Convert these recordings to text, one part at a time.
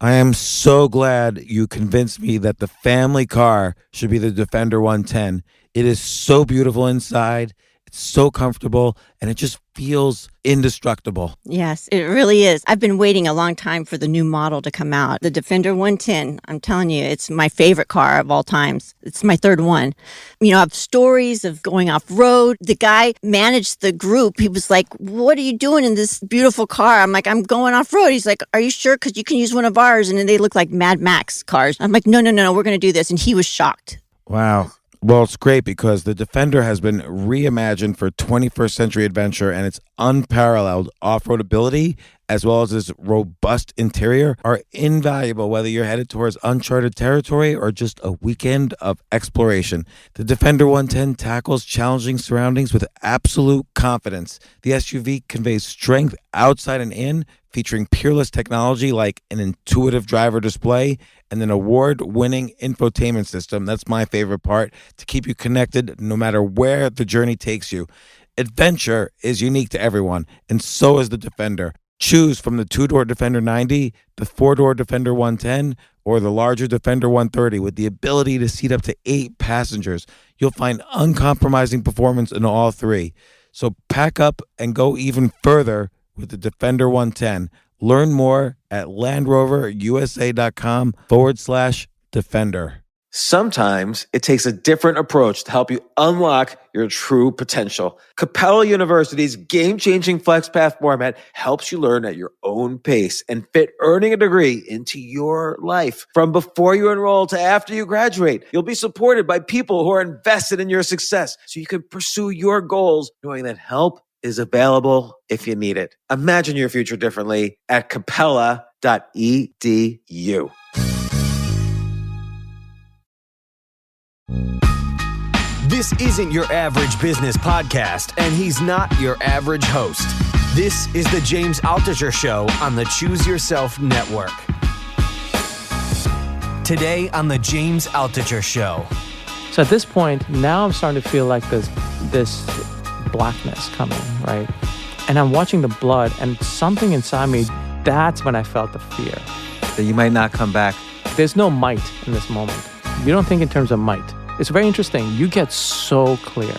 I am so glad you convinced me that the family car should be the Defender 110. It is so beautiful inside, it's so comfortable, and it just feels indestructible. Yes, it really is. I've been waiting a long time for the new model to come out. The Defender 110, I'm telling you, it's my favorite car of all times. It's my third one. You know, I have stories of going off-road. The guy managed the group. He was like, what are you doing in this beautiful car? I'm like, I'm going off-road. He's like, are you sure? Because you can use one of ours. And then they look like Mad Max cars. I'm like, no, we're going to do this. And he was shocked. Wow. Well, it's great because the Defender has been reimagined for 21st century adventure, and its unparalleled off-road ability, as well as its robust interior, are invaluable whether you're headed towards uncharted territory or just a weekend of exploration. The Defender 110 tackles challenging surroundings with absolute confidence. The SUV conveys strength outside and in, featuring peerless technology like an intuitive driver display and an award-winning infotainment system. That's my favorite part, to keep you connected no matter where the journey takes you. Adventure is unique to everyone, and so is the Defender. Choose from the two-door Defender 90, the four-door Defender 110, or the larger Defender 130 with the ability to seat up to 8 passengers. You'll find uncompromising performance in all three. So pack up and go even further with the Defender 110. Learn more at LandRoverUSA.com/Defender. Sometimes it takes a different approach to help you unlock your true potential. Capella University's game-changing FlexPath format helps you learn at your own pace and fit earning a degree into your life. From before you enroll to after you graduate, you'll be supported by people who are invested in your success so you can pursue your goals knowing that help is available if you need it. Imagine your future differently at capella.edu. This isn't your average business podcast, and he's not your average host. This is the James Altucher Show on the Choose Yourself Network. Today on the James Altucher Show. So at this point, now I'm starting to feel like this blackness coming, right? And I'm watching the blood, and something inside me, that's when I felt the fear. That you might not come back. There's no might in this moment. You don't think in terms of might. It's very interesting. You get so clear.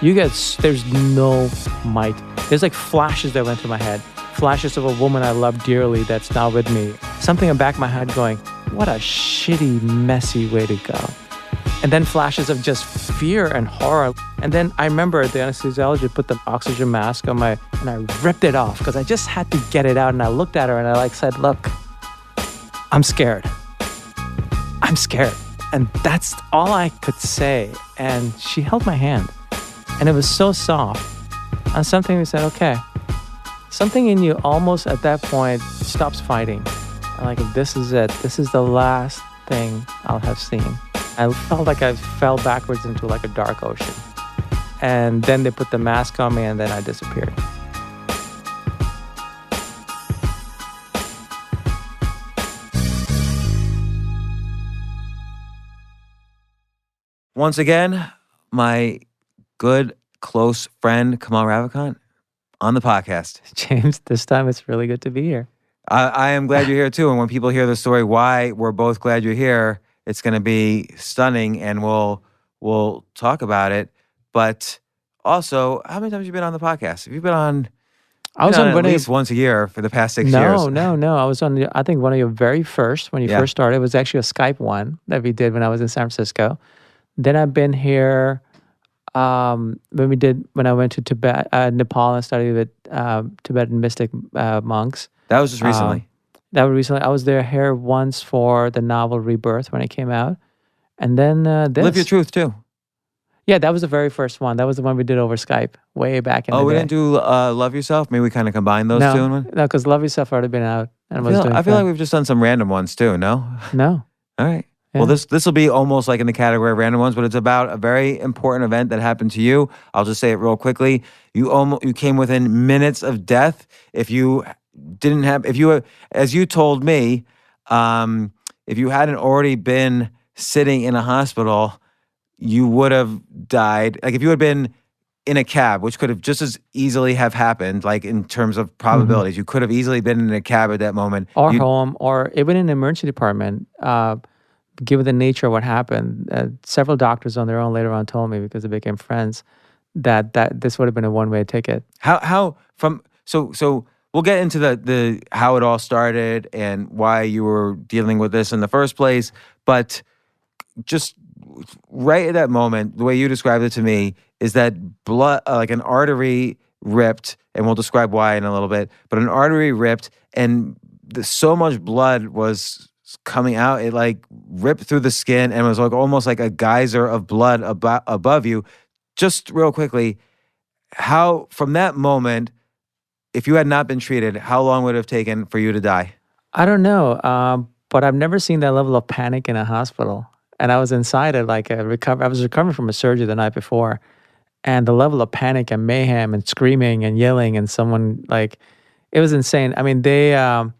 There's no might. There's like flashes that went through my head. Flashes of a woman I love dearly that's now with me. Something in the back of my head going, what a shitty, messy way to go. And then flashes of just fear and horror. And then I remember the anesthesiologist put the oxygen mask on and I ripped it off because I just had to get it out. And I looked at her and I said, look, I'm scared. I'm scared. And that's all I could say. And she held my hand. And it was so soft. And something we said, okay. Something in you almost at that point stops fighting. And like, this is it. This is the last thing I'll have seen. I felt like I fell backwards into like a dark ocean. And then they put the mask on me and then I disappeared. Once again, my good, close friend, Kamal Ravikant, on the podcast. James, this time it's really good to be here. I am glad you're here too. And when people hear the story, why we're both glad you're here, it's going to be stunning, and we'll talk about it. But also, how many times have you been on the podcast? Have you been on? I was on at least once a year for the past 6 years. No. I was on, I think, one of your very first, when you first started. It was actually a Skype one that we did when I was in San Francisco. Then I've been here when I went to Tibet, Nepal, and studied with Tibetan mystic monks. That was just recently. I was there here once for the novel Rebirth when it came out. And then this. Live Your Truth, too. Yeah, that was the very first one. That was the one we did over Skype way back in the day. Oh, we didn't do Love Yourself? Maybe we kind of combined those two in one? No, because Love Yourself already been out. And I feel like we've just done some random ones, too, no? No. All right. Yeah. Well, this will be almost like in the category of random ones, but it's about a very important event that happened to you. I'll just say it real quickly. You came within minutes of death. As you told me, if you hadn't already been sitting in a hospital, you would have died. Like if you had been in a cab, which could have just as easily have happened, like in terms of probabilities. You could have easily been in a cab at that moment. Or home, or even in the emergency department. Given the nature of what happened, several doctors on their own later on told me, because they became friends, that this would have been a one-way ticket. So we'll get into the how it all started and why you were dealing with this in the first place, but just right at that moment, the way you described it to me is that blood, like an artery ripped, and we'll describe why in a little bit, but an artery ripped, and so much blood was coming out, it like ripped through the skin and was like almost like a geyser of blood above you. Just real quickly, how, from that moment, if you had not been treated, how long would it have taken for you to die? I don't know, but I've never seen that level of panic in a hospital. And I was inside it, like I was recovering from a surgery the night before, and the level of panic and mayhem and screaming and yelling, and someone, like, it was insane. I mean, it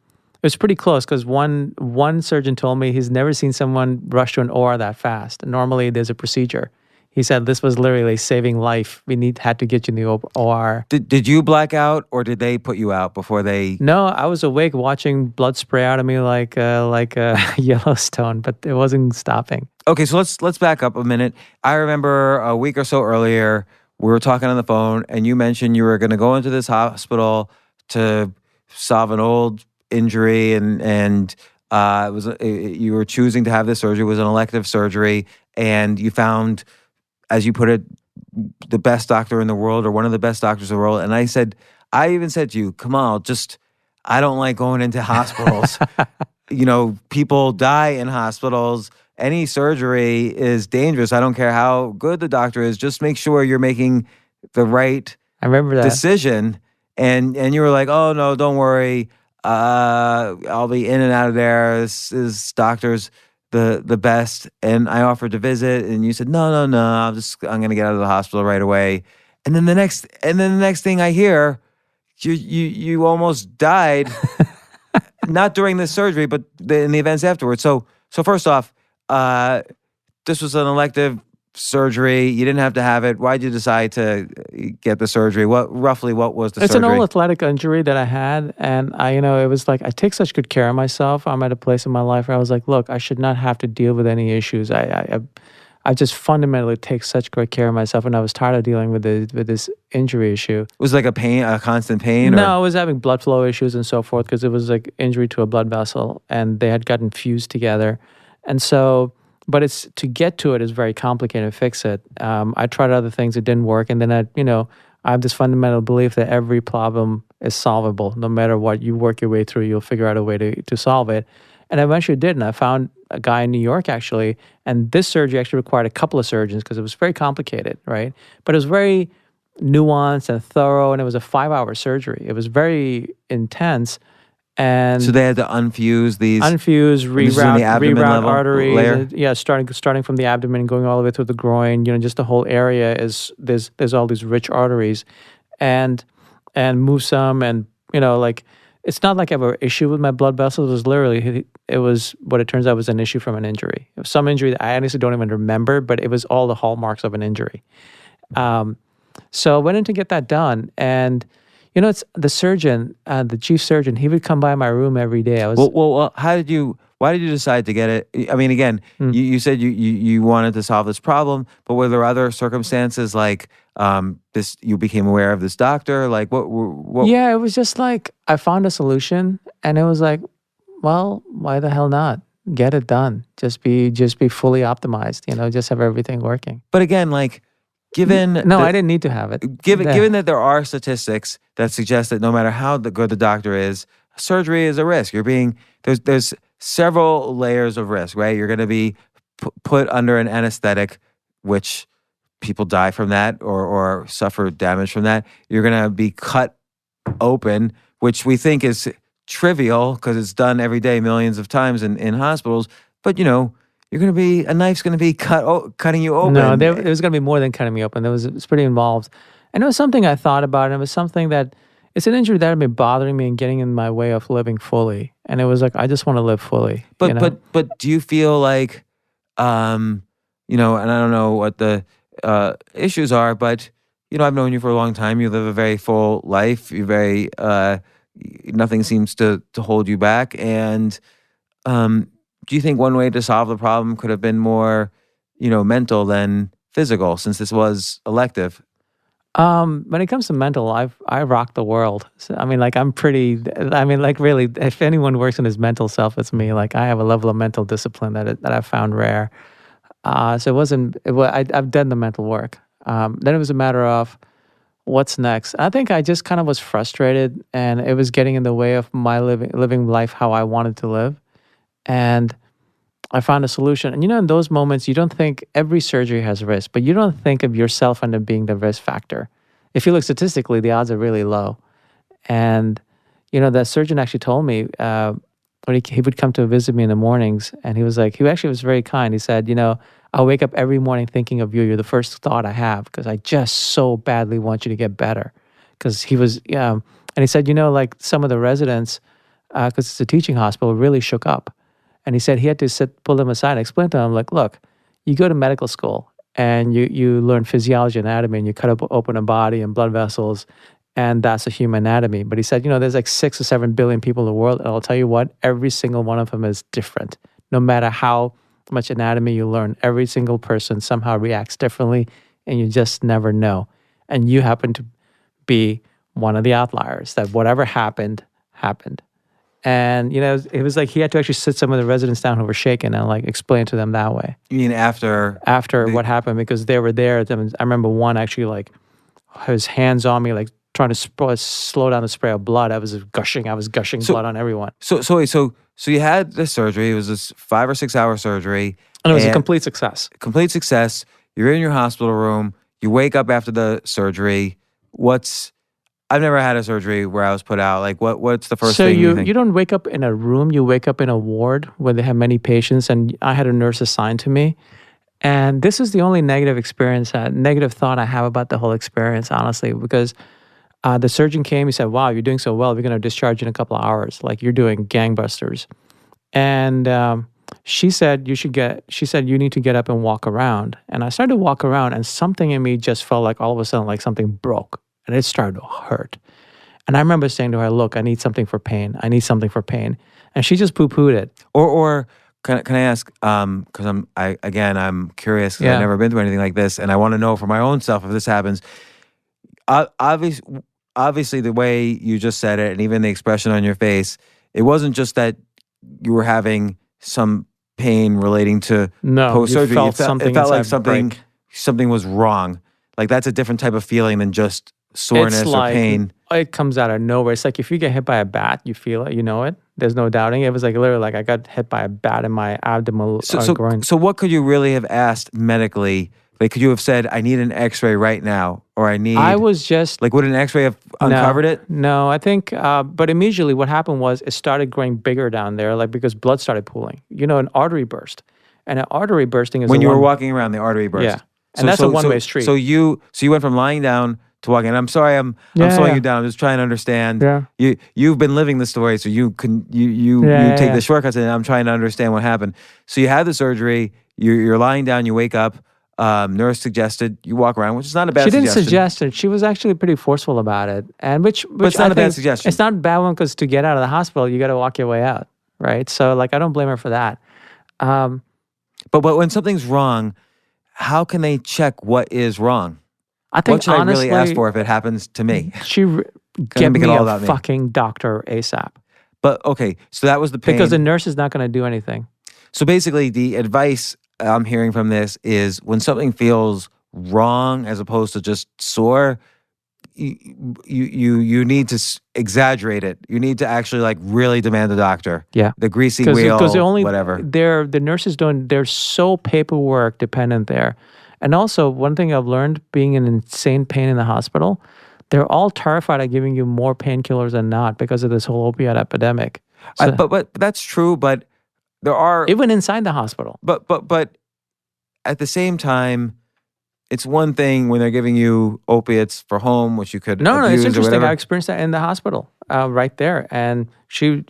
was pretty close, because one surgeon told me he's never seen someone rush to an OR that fast. Normally, there's a procedure. He said this was literally saving life. Had to get you in the OR. Did you black out, or did they put you out before they? No, I was awake watching blood spray out of me like Yellowstone, but it wasn't stopping. Okay, so let's back up a minute. I remember a week or so earlier, we were talking on the phone, and you mentioned you were going to go into this hospital to solve an old injury, and you were choosing to have this surgery. It was an elective surgery, and you found, as you put it, the best doctor in the world, or one of the best doctors in the world. And I even said to you, Kamal, I don't like going into hospitals. People die in hospitals. Any surgery is dangerous. I don't care how good the doctor is. Just make sure you're making the right decision. And you were like, oh, no, don't worry. I'll be in and out of there. This doctor's the best. And I offered to visit, and you said, no, I'm going to get out of the hospital right away. And then the next thing I hear, you almost died, not during the surgery, but in the events afterwards. So first off, this was an elective surgery. You didn't have to have it. Why'd you decide to get the surgery? What was the surgery? It's an old athletic injury that I had, and it was like, I take such good care of myself. I'm at a place in my life where I was like, look, I should not have to deal with any issues. I just fundamentally take such great care of myself, and I was tired of dealing with this injury issue. It was like a constant pain? No, I was having blood flow issues and so forth, because it was like injury to a blood vessel, and they had gotten fused together. And so, but it's, to get to it is very complicated to fix it. I tried other things, it didn't work. And then I have this fundamental belief that every problem is solvable. No matter what, you work your way through, you'll figure out a way to solve it. And I eventually did. And I found a guy in New York, actually. And this surgery actually required a couple of surgeons, because it was very complicated, right? But it was very nuanced and thorough. And it was a 5-hour surgery. It was very intense. And so they had to unfuse, reroute arteries. Layer? Yeah, starting from the abdomen and going all the way through the groin. Just the whole area there's all these rich arteries, and move some, and it's not like I have an issue with my blood vessels. It was literally, it was what it turns out was an issue from an injury. It was some injury that I honestly don't even remember, but it was all the hallmarks of an injury. So I went in to get that done, and it's the surgeon, the chief surgeon. He would come by my room every day. Well, why did you decide to get it? I mean, again, you said you wanted to solve this problem, but were there other circumstances like this? You became aware of this doctor, like what? Yeah, it was just like I found a solution, and it was like, well, why the hell not? Get it done. Just be fully optimized. Just have everything working. But again, like. I didn't need to have it. Given that there are statistics that suggest that no matter how good the doctor is, surgery is a risk. There's several layers of risk, right? You're going to be put under an anesthetic, which people die from that or suffer damage from that. You're going to be cut open, which we think is trivial because it's done every day millions of times in hospitals. But, a knife's going to be cutting you open. No, it was going to be more than cutting me open. It's pretty involved. And it was something I thought about, and it was something that, it's an injury that had been bothering me and getting in my way of living fully. And it was like, I just want to live fully. But do you feel like, and I don't know what the issues are, but, I've known you for a long time. You live a very full life. You're very, nothing seems to hold you back. And do you think one way to solve the problem could have been more, mental than physical, since this was elective? When it comes to mental, I rock the world. So, I mean, like really, if anyone works on his mental self, it's me. Like I have a level of mental discipline that I've found rare. So I've done the mental work. Then it was a matter of what's next. I think I just kind of was frustrated, and it was getting in the way of my living life how I wanted to live. And I found a solution. And in those moments, you don't think every surgery has risk, but you don't think of yourself under being the risk factor. If you look statistically, the odds are really low. And, the surgeon actually told me when he would come to visit me in the mornings, and he actually was very kind. He said, I wake up every morning thinking of you. You're the first thought I have because I just so badly want you to get better. Because he was, and he said, like some of the residents, because it's a teaching hospital, really shook up. And he said he had to pull them aside and explain to them, like, look, you go to medical school and you learn physiology, anatomy, and you cut open a body and blood vessels, and that's a human anatomy. But he said, there's like 6 or 7 billion people in the world, and I'll tell you what, every single one of them is different. No matter how much anatomy you learn, every single person somehow reacts differently, and you just never know. And you happen to be one of the outliers, that whatever happened, happened. And, it was like he had to actually sit some of the residents down who were shaken and like explain to them that way. You mean after what happened, because they were there. I remember one actually like his hands on me, like trying to slow down the spray of blood. I was gushing blood on everyone. So you had this surgery. It was this 5 or 6 hour surgery. And it was a complete success. Complete success. You're in your hospital room. You wake up after the surgery. I've never had a surgery where I was put out. Like, what's the first thing you think? You don't wake up in a room. You wake up in a ward where they have many patients, and I had a nurse assigned to me. And this is the only negative thought I have about the whole experience, honestly, because the surgeon came. He said, "Wow, you're doing so well. We're going to discharge you in a couple of hours. Like you're doing gangbusters." And she said, "You need to get up and walk around." And I started to walk around, and something in me just felt like all of a sudden like something broke. And it started to hurt. And I remember saying to her, "Look, I need something for pain. I need something for pain." And she just poo-pooed it. Or can I ask, because I'm curious, because I've never been through anything like this, and I want to know for my own self if this happens. Obviously, the way you just said it, and even the expression on your face, it wasn't just that you were having some pain relating to post-surgery. It felt like something was wrong. Like that's a different type of feeling than just soreness or pain. It comes out of nowhere. It's like if you get hit by a bat, you feel it, you know it. There's no doubting. It was like literally like I got hit by a bat in my abdomen. Groin. So what could you really have asked medically? Like, could you have said, "I need an X-ray right now," or I was just like, would an X-ray have uncovered it? No, I think. But immediately, what happened was it started growing bigger down there, like because blood started pooling. An artery burst, and an artery bursting is when you were walking around, the artery burst. Yeah. And that's a one-way street. So you went from lying down to walking. And I'm sorry, I'm slowing you down. I'm just trying to understand. Yeah. You've been living the story, so you take the shortcuts, and I'm trying to understand what happened. So you had the surgery. You're lying down. You wake up. Nurse suggested you walk around, which is not a bad suggestion. She didn't suggest it. She was actually pretty forcul about it, and which but it's not a bad suggestion. It's not a bad one because to get out of the hospital, you got to walk your way out, right? So like I don't blame her for that. But when something's wrong, how can they check what is wrong? I think what should honestly, I really ask for if it happens to me? Get me a fucking doctor ASAP. But okay, so that was the pain. Because the nurse is not going to do anything. So basically, the advice I'm hearing from this is when something feels wrong as opposed to just sore, you need to exaggerate it. You need to actually like really demand the doctor. Yeah, the greasy wheel, whatever. The nurses they're so paperwork dependent there. And also, one thing I've learned being in insane pain in the hospital, they're all terrified of giving you more painkillers than not because of this whole opioid epidemic. So, but that's true. But there are even inside the hospital. But at the same time, it's one thing when they're giving you opiates for home, which you could no, it's abuse or interesting. whatever. I experienced that in the hospital, right there, and she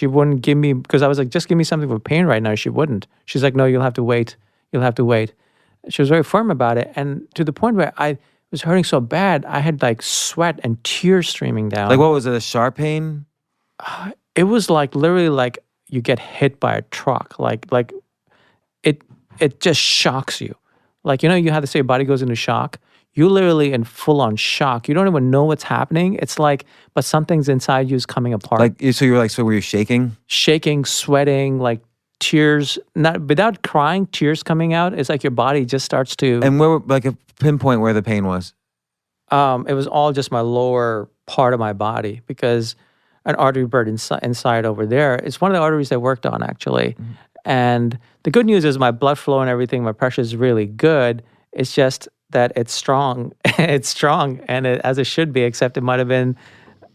wouldn't give me because I was like, just give me something for pain right now. She wouldn't. She's like, no, you'll have to wait. You'll have to wait. She was very firm about it, and to the point where it was hurting so bad. I had like sweat and tears streaming down. Like what was it? A sharp pain? It was like literally like you get hit by a truck. Like it just shocks you. Like, you know, you have to say your body goes into shock. You're literally in full on shock. You don't even know what's happening. It's like, but something's inside you is coming apart. Like, so you're like, so were you shaking? Shaking, sweating, like tears, not without crying, tears coming out. It's like your body just starts to. And where, like a pinpoint where the pain was? It was all just my lower part of my body because an artery burst inside over there. It's one of the arteries I worked on actually. Mm-hmm. And the good news is my blood flow and everything, my pressure is really good. It's just that it's strong. It's strong, and as it should be, except it might have been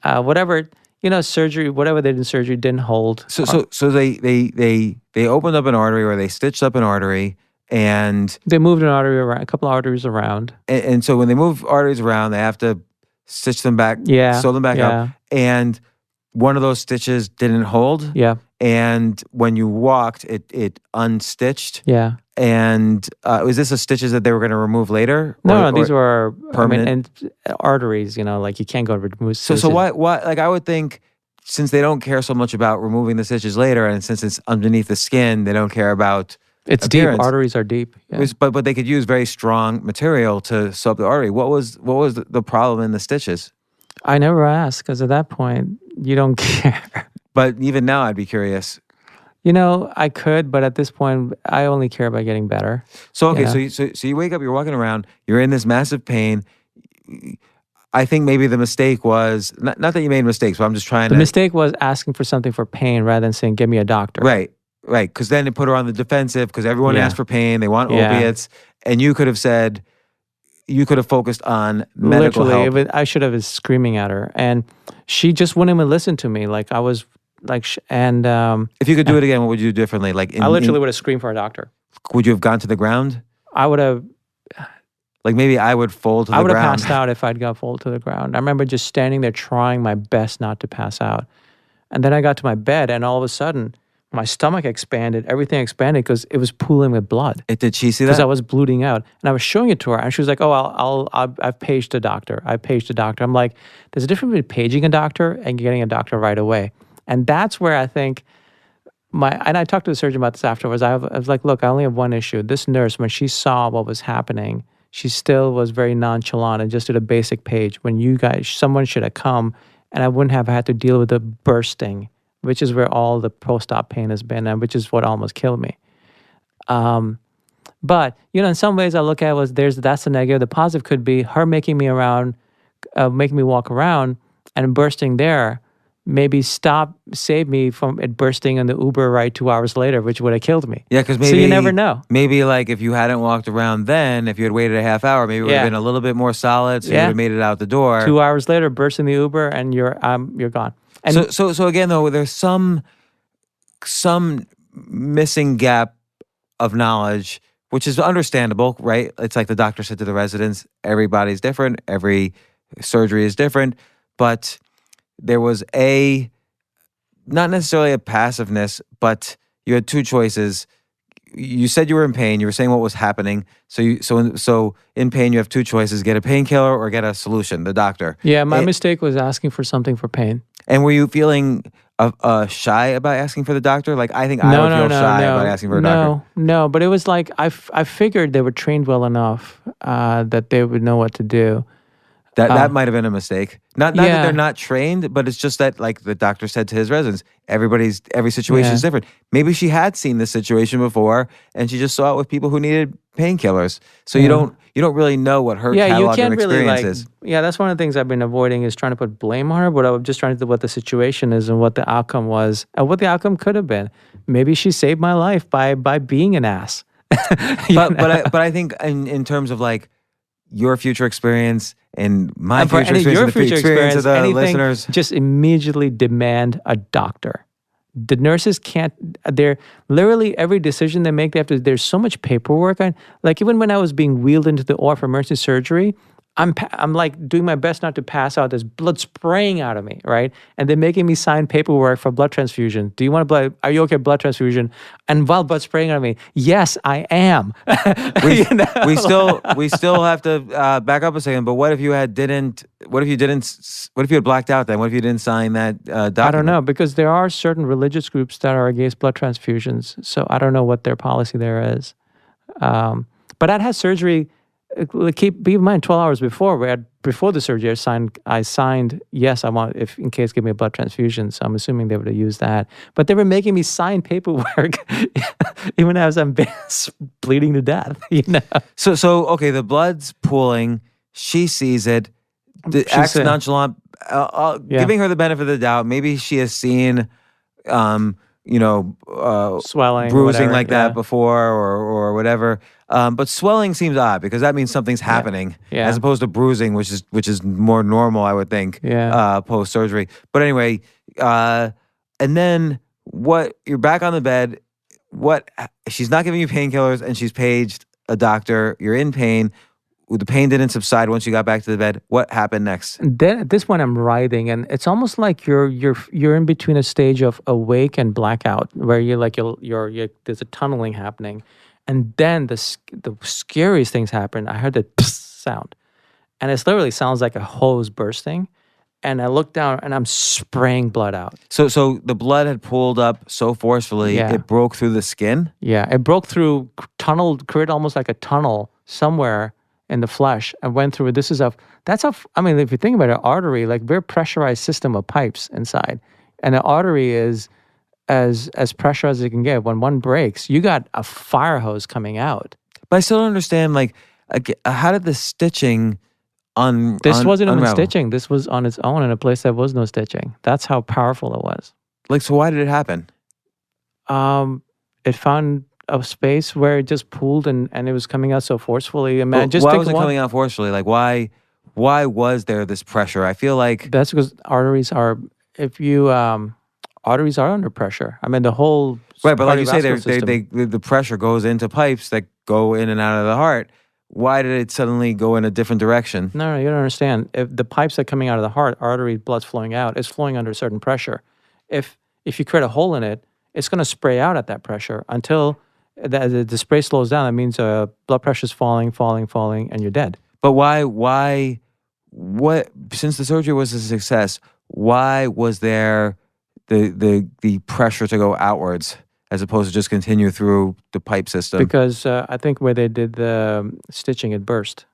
whatever, you know, surgery, whatever they did in surgery didn't hold. So they opened up an artery or they stitched up an artery and... They moved an artery around, a couple of arteries around. And so when they move arteries around, they have to stitch them back, sew them back up. And one of those stitches didn't hold. Yeah. And when you walked, it unstitched. Yeah. And was this a stitches that they were going to remove later? No, these were permanent? and arteries. You know, like you can't go to remove stitches. So why? Like I would think, since they don't care so much about removing the stitches later, and since it's underneath the skin, they don't care about. It's appearance. deep. Arteries are deep. Yeah. But they could use very strong material to sew up the artery. What was the problem in the stitches? I never asked because at that point you don't care. But even now, I'd be curious. You know, I could, but at this point, I only care about getting better. So okay, so you wake up, you're walking around, you're in this massive pain. I think maybe the mistake was not that you made mistakes, but I'm just trying to. The mistake was asking for something for pain rather than saying, "Give me a doctor." Right. Because then it put her on the defensive because everyone asked for pain, they want opiates, and you could have said, you could have focused on medical help. I should have been screaming at her, and she just wouldn't even listen to me. Like I was. If you could do it again, what would you do differently? Like I literally would have screamed for a doctor. Would you have gone to the ground? I would have. Like maybe I would fold to the ground. I would have passed out if I'd got folded to the ground. I remember just standing there trying my best not to pass out. And then I got to my bed and all of a sudden my stomach expanded, everything expanded because it was pooling with blood. Did she see that? Because I was bleeding out. And I was showing it to her and she was like, oh, I've paged a doctor. I'm like, there's a difference between paging a doctor and getting a doctor right away. And that's where I think and I talked to the surgeon about this afterwards. I was like, look, I only have one issue. This nurse, when she saw what was happening, she still was very nonchalant and just did a basic page. When someone should have come and I wouldn't have had to deal with the bursting, which is where all the post-op pain has been and which is what almost killed me. But, you know, in some ways I look at it as that's the negative. The positive could be her making me walk around and bursting there. Maybe save me from it bursting in the Uber ride 2 hours later, which would have killed me. Yeah, because maybe... So you never know. Maybe like if you hadn't walked around then, if you had waited a half hour, maybe it would have been a little bit more solid, so you would have made it out the door. 2 hours later, burst in the Uber and you're gone. And so again, though, there's some missing gap of knowledge, which is understandable, right? It's like the doctor said to the residents, everybody's different, every surgery is different, but... There was not necessarily a passiveness, but you had two choices. You said you were in pain. You were saying what was happening. So in pain, you have two choices: get a painkiller or get a solution. The doctor. Yeah, my mistake was asking for something for pain. And were you feeling shy about asking for the doctor? Like I think I would feel shy about asking for a doctor. No, but it was like I figured they were trained well enough that they would know what to do. That might have been a mistake. Not that they're not trained, but it's just that, like the doctor said to his residents, every situation is different. Maybe she had seen this situation before, and she just saw it with people who needed painkillers. So you don't really know what her catalog of experience is. Yeah, that's one of the things I've been avoiding is trying to put blame on her. But I'm just trying to do what the situation is and what the outcome was, and what the outcome could have been. Maybe she saved my life by being an ass. But I think in terms of like your future experience and my future experience, and the experience of the listeners, just immediately demand a doctor. The nurses can't. They're literally every decision they make. There's so much paperwork. Like even when I was being wheeled into the OR for emergency surgery, I'm like doing my best not to pass out. There's blood spraying out of me, right? And they're making me sign paperwork for blood transfusion. Do you want blood? Are you okay? Blood transfusion? And while blood spraying out of me, yes, I am. We, we still have to back up a second. But what if you had blacked out then? What if you didn't sign that document? I don't know, because there are certain religious groups that are against blood transfusions. So I don't know what their policy there is. But I'd had surgery. Keep in mind, 12 hours before the surgery, I signed yes, I want, if in case give me a blood transfusion. So I'm assuming they would have used that. But they were making me sign paperwork even as I'm bleeding to death. So okay, the blood's pooling. She sees it. Acts nonchalant, giving her the benefit of the doubt. Maybe she has seen, swelling, bruising like that before, or whatever. But swelling seems odd because that means something's happening, as opposed to bruising, which is more normal, I would think, post surgery. But anyway, and then you're back on the bed. She's not giving you painkillers, and she's paged a doctor. You're in pain. The pain didn't subside once you got back to the bed. What happened next? Then at this point, I'm writhing, and it's almost like you're in between a stage of awake and blackout, where you're there's a tunneling happening, and then the scariest things happen. I heard the psst sound, and it literally sounds like a hose bursting, and I look down and I'm spraying blood out. So the blood had pooled up so forcefully it broke through the skin. Yeah, it broke through, created almost like a tunnel somewhere in the flesh, and went through it. If you think about an artery, like very pressurized system of pipes inside, and an artery is as pressurized as it can get. When one breaks, you got a fire hose coming out. But I still don't understand, how did the stitching This wasn't even unravel? stitching. This was on its own in a place that was no stitching. That's how powerful it was. So why did it happen? It found a space where it just pooled and it was coming out so forciously. Why was it coming out forcefully? Why was there this pressure? I feel like that's because arteries are under pressure. I mean, the whole right, but like you say, system. the pressure goes into pipes that go in and out of the heart. Why did it suddenly go in a different direction? No, you don't understand. If the pipes that are coming out of the heart, artery blood's flowing out, it's flowing under a certain pressure. If you create a hole in it, it's going to spray out at that pressure until the spray slows down. That means blood pressure's falling, and you're dead. But why, since the surgery was a success, why was there the pressure to go outwards as opposed to just continue through the pipe system? Because I think where they did the stitching, it burst.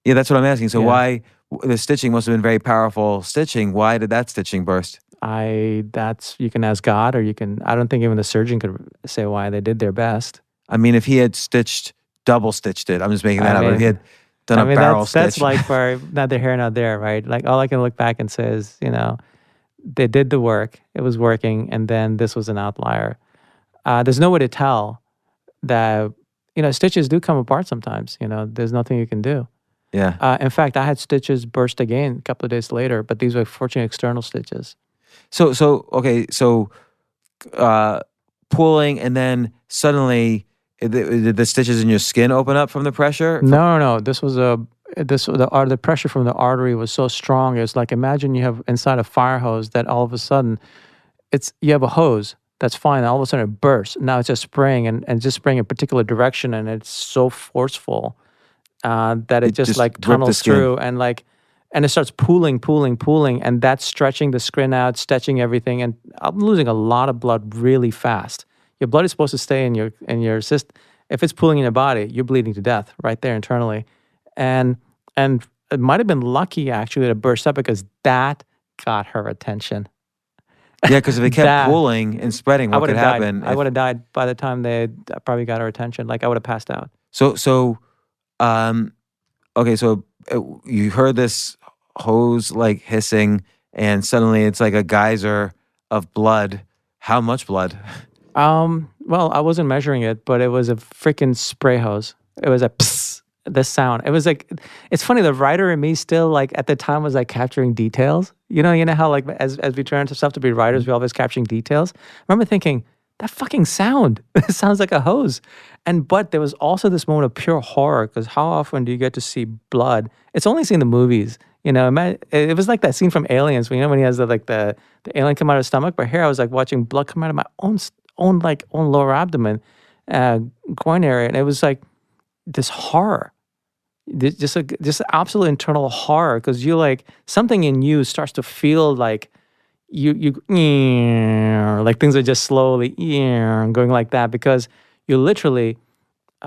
Yeah, that's what I'm asking. So why, the stitching must have been very powerful stitching. Why did that stitching burst? You can ask God, or I don't think even the surgeon could say why. They did their best. I mean, if he had double stitched it, I'm just making that up. But if he had done a barrel stitch. That's like for neither here nor there, right? Like all I can look back and say is, they did the work. It was working. And then this was an outlier. There's no way to tell that, stitches do come apart sometimes. There's nothing you can do. Yeah. In fact, I had stitches burst again a couple of days later, but these were fortunately external stitches. So pulling, and then suddenly did the stitches in your skin open up from the pressure? No. The pressure from the artery was so strong. It's like, imagine you have inside a fire hose that all of a sudden you have a hose that's fine. And all of a sudden it bursts. Now it's just spraying and just spraying in a particular direction. And it's so forceful that it just tunnels through and it starts pooling. And that's stretching the skin out, stretching everything. And I'm losing a lot of blood really fast. Your blood is supposed to stay in your system. If it's pooling in your body, you're bleeding to death right there internally. And it might have been lucky actually that it burst up because that got her attention. Yeah, because if it kept pooling and spreading, what could happen? I would have died by the time they probably got her attention. I would have passed out. So you heard this hose hissing, and suddenly it's like a geyser of blood. How much blood? Well, I wasn't measuring it, but it was a freaking spray hose. It was a psst, this sound. It was it's funny, the writer in me still at the time was capturing details. You know how as we turn into stuff to be writers, we always capturing details. I remember thinking, that fucking sound. It sounds like a hose. But there was also this moment of pure horror because how often do you get to see blood? It's only seen in the movies. It was like that scene from Aliens, when he has the alien come out of his stomach. But here I was like watching blood come out of my own lower abdomen, groin area, and it was like this horror, just absolute internal horror because you like something in you starts to feel like you like things are just slowly going like that because you literally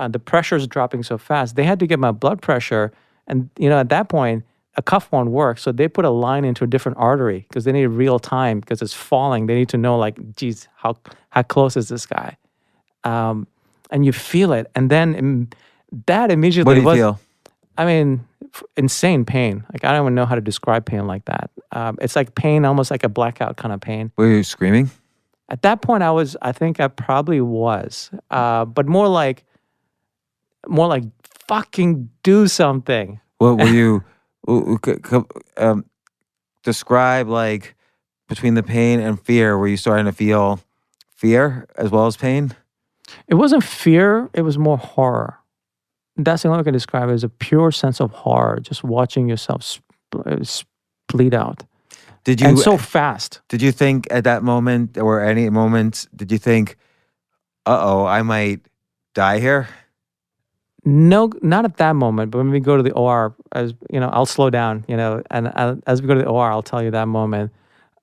the pressure is dropping so fast. They had to get my blood pressure, and at that point a cuff won't work, so they put a line into a different artery because they need real time because it's falling. They need to know like, geez, how close is this guy, and you feel it, and then that immediately What do you feel? I mean, insane pain. Like I don't even know how to describe pain like that. It's like pain, almost like a blackout kind of pain. Were you screaming? At that point, I think I probably was, but more like, fucking do something. What were you? Describe like between the pain and fear. Were you starting to feel fear as well as pain? It wasn't fear. It was more horror. That's the only way I can describe it, is a pure sense of horror, just watching yourself bleed out. Did you? And so fast. Did you think at that moment or any moment, did you think, uh-oh, I might die here? No, not at that moment. But when we go to the OR, as I'll slow down, and as we go to the OR, I'll tell you that moment.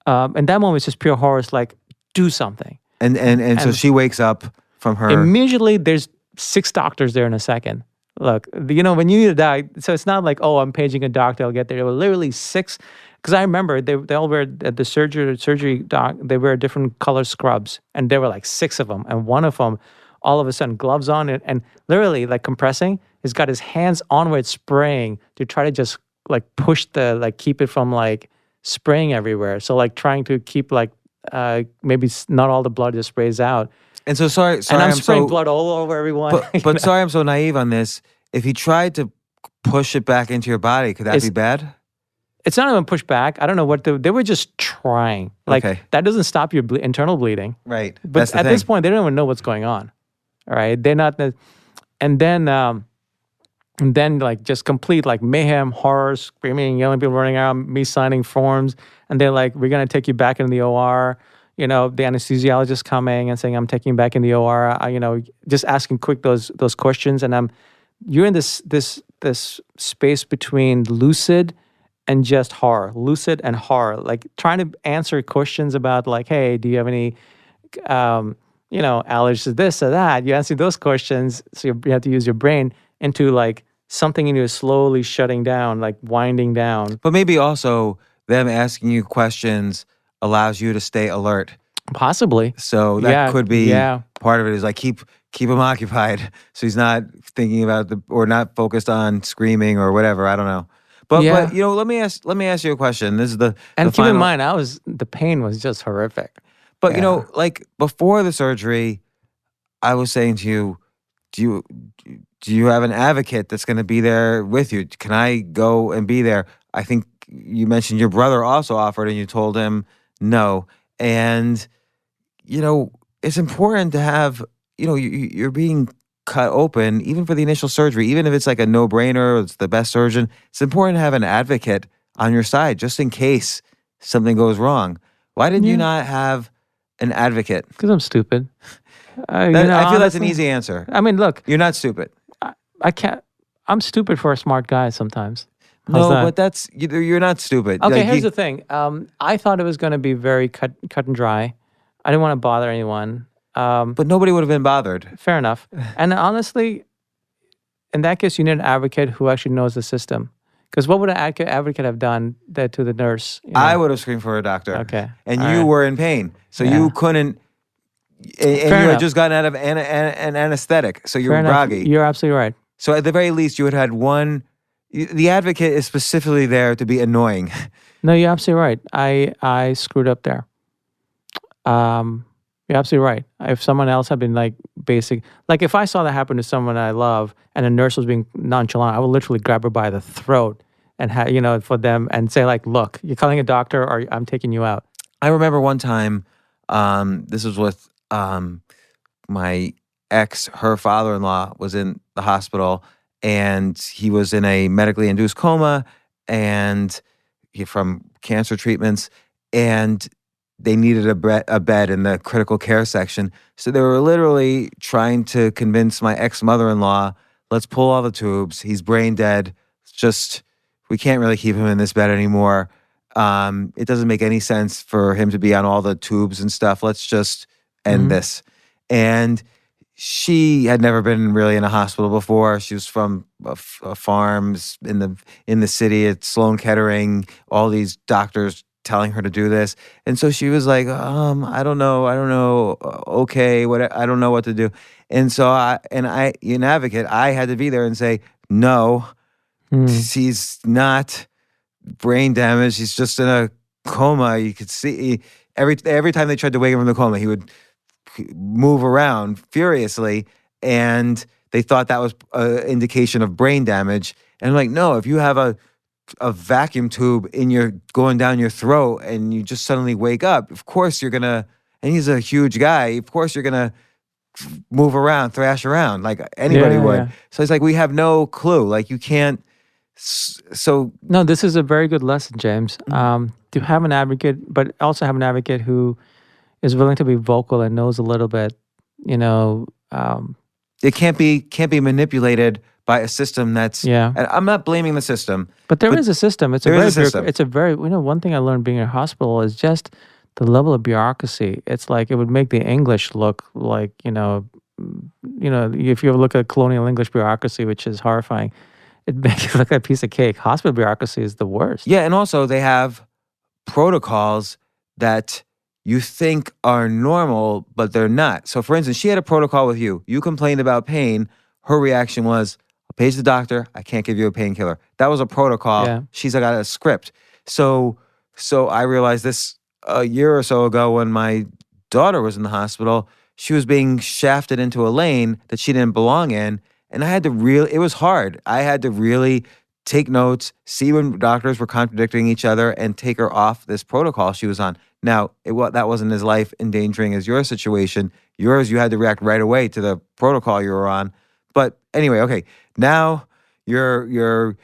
And that moment is just pure horror. It's like, do something. And so she wakes up from her. Immediately, there's 6 doctors there in a second. Look, when you need to die, so it's not like, oh, I'm paging a doctor, I'll get there. There were literally 6, because I remember they all wear, at the surgery doc, they wear different color scrubs, and there were like 6 of them, and one of them, all of a sudden, gloves on, and literally like compressing, he's got his hands on where it's spraying to try to just like push keep it from like spraying everywhere. So like trying to keep like, maybe not all the blood just sprays out. And so sorry, and I'm spraying blood all over everyone. But sorry, I'm so naive on this. If he tried to push it back into your body, could that be bad? It's not even push back. I don't know what they were just trying. Like that doesn't stop your internal bleeding. Right. But That's the at thing. this point, they don't even know what's going on. All right. They're not. And then like just complete like mayhem, horror, screaming, yelling, people running around, me signing forms, and they're like, "We're gonna take you back into the OR." The anesthesiologist coming and saying, "I'm taking you back in the OR." Just asking quick those questions, and you're in this space between lucid and just horror, like trying to answer questions about like, "Hey, do you have any, allergies to this or that?" You answer those questions, so you have to use your brain into like something in you is slowly shutting down, like winding down. But maybe also them asking you questions allows you to stay alert. Possibly. So that could be part of it, is like keep him occupied so he's not thinking about or not focused on screaming or whatever. I don't know. But let me ask you a question. This is keep in mind, the pain was just horrific. But like before the surgery, I was saying to you, do you have an advocate that's going to be there with you? Can I go and be there? I think you mentioned your brother also offered, and you told him no. And, it's important to have, you're being cut open, even for the initial surgery, even if it's like a no-brainer, it's the best surgeon, it's important to have an advocate on your side just in case something goes wrong. Why didn't you not have an advocate? Because I'm stupid. I feel that's an easy answer. I mean, look. You're not stupid. I can't. I'm stupid for a smart guy sometimes. But that's you're not stupid. Okay, here's the thing. I thought it was going to be very cut and dry. I didn't want to bother anyone. But nobody would have been bothered. Fair enough. And honestly, in that case, you need an advocate who actually knows the system. Because what would an advocate have done to the nurse? I would have screamed for a doctor. Okay. And you were in pain, so you couldn't. And you had just gotten out of an anesthetic, so you were groggy. You're absolutely right. So at the very least, you had one. The advocate is specifically there to be annoying. No, you're absolutely right. I screwed up there. You're absolutely right. If someone else had been like if I saw that happen to someone I love and a nurse was being nonchalant, I would literally grab her by the throat and for them and say like, "Look, you're calling a doctor, or I'm taking you out." I remember one time, this was with my ex, her father-in-law, was in the hospital, and he was in a medically induced coma, and from cancer treatments, and they needed a bed in the critical care section. So they were literally trying to convince my ex-mother-in-law, let's pull all the tubes. He's brain dead. We can't really keep him in this bed anymore. It doesn't make any sense for him to be on all the tubes and stuff. Let's just end this. And she had never been really in a hospital before. She was from farms in the city at Sloan Kettering. All these doctors telling her to do this, and so she was like, I don't know. Okay, I don't know what to do. And so an advocate, I had to be there and say, no, she's not brain damaged. He's just in a coma. You could see every time they tried to wake him from the coma, he would move around furiously, and they thought that was an indication of brain damage. And I'm like, no, if you have a vacuum tube going down your throat and you just suddenly wake up, of course you're gonna, and he's a huge guy, of course you're gonna move around, thrash around like anybody would. Yeah. So it's like, we have no clue. Like, you can't. So no, this is a very good lesson, James. To have an advocate, but also have an advocate who is willing to be vocal and knows a little bit. It can't be manipulated by a system that's. Yeah. And I'm not blaming the system, but there is a system. It's a very. One thing I learned being in a hospital is just the level of bureaucracy. It's like it would make the English look like if you ever look at colonial English bureaucracy, which is horrifying. It makes it look like a piece of cake. Hospital bureaucracy is the worst. Yeah, and also they have protocols that you think are normal, but they're not. So, for instance, she had a protocol with you. You complained about pain. Her reaction was, I'll page the doctor. I can't give you a painkiller. That was a protocol. Yeah. She's got a script. So I realized this a year or so ago when my daughter was in the hospital. She was being shafted into a lane that she didn't belong in. And it was hard. I had to really take notes, see when doctors were contradicting each other, and take her off this protocol she was on. Now, that wasn't as life endangering as your situation. Yours, you had to react right away to the protocol you were on. But anyway, okay. Now the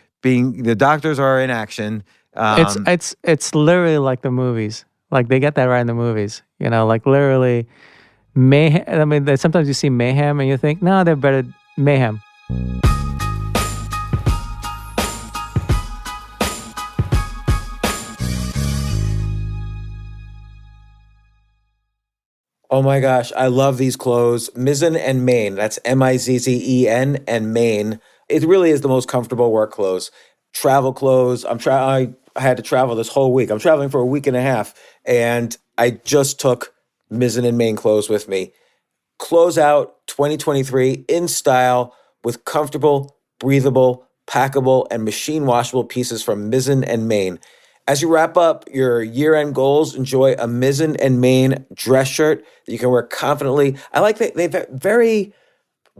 doctors are in action. It's literally like the movies. Like, they get that right in the movies. Like, literally mayhem. I mean, sometimes you see mayhem and you think, no, they're better. Mayhem. Oh my gosh, I love these clothes. Mizzen and Main. That's Mizzen and Main. It really is the most comfortable work clothes. Travel clothes. I had to travel this whole week. I'm traveling for a week and a half, and I just took Mizzen and Main clothes with me. Close out 2023 in style with comfortable, breathable, packable, and machine washable pieces from Mizzen and Main. As you wrap up your year-end goals, enjoy a Mizzen and Main dress shirt that you can wear confidently. I like that they've very,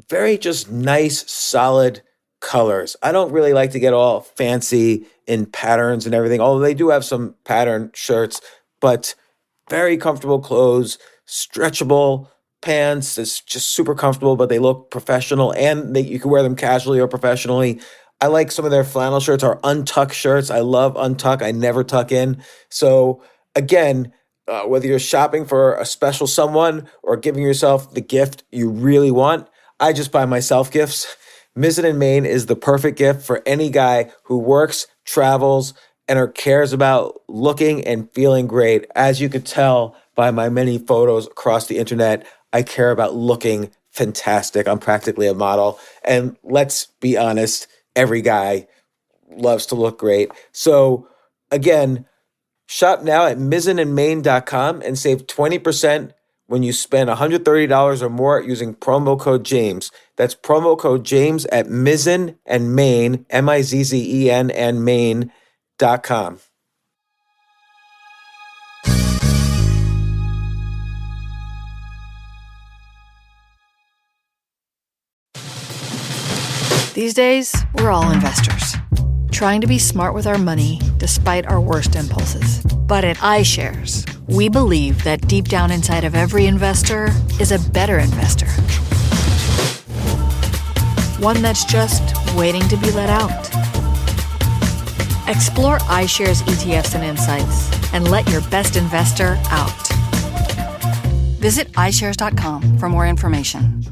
very just nice, solid colors. I don't really like to get all fancy in patterns and everything, although they do have some pattern shirts, but very comfortable clothes, stretchable pants. It's just super comfortable, but they look professional, and you can wear them casually or professionally. I like some of their flannel shirts or untuck shirts. I love untuck. I never tuck in. So again, whether you're shopping for a special someone or giving yourself the gift you really want, I just buy myself gifts. Mizzen and Main is the perfect gift for any guy who works, travels, and cares about looking and feeling great. As you could tell by my many photos across the internet, I care about looking fantastic. I'm practically a model. And let's be honest, every guy loves to look great. So again, shop now at mizzenandmain.com and save 20% when you spend $130 or more using promo code James. That's promo code James at Mizzen and Main, Mizzen and Main.com. These days, we're all investors, trying to be smart with our money despite our worst impulses. But at iShares, We believe that deep down inside of every investor is a better investor. One that's just waiting to be let out. Explore iShares ETFs and insights and let your best investor out. Visit iShares.com for more information.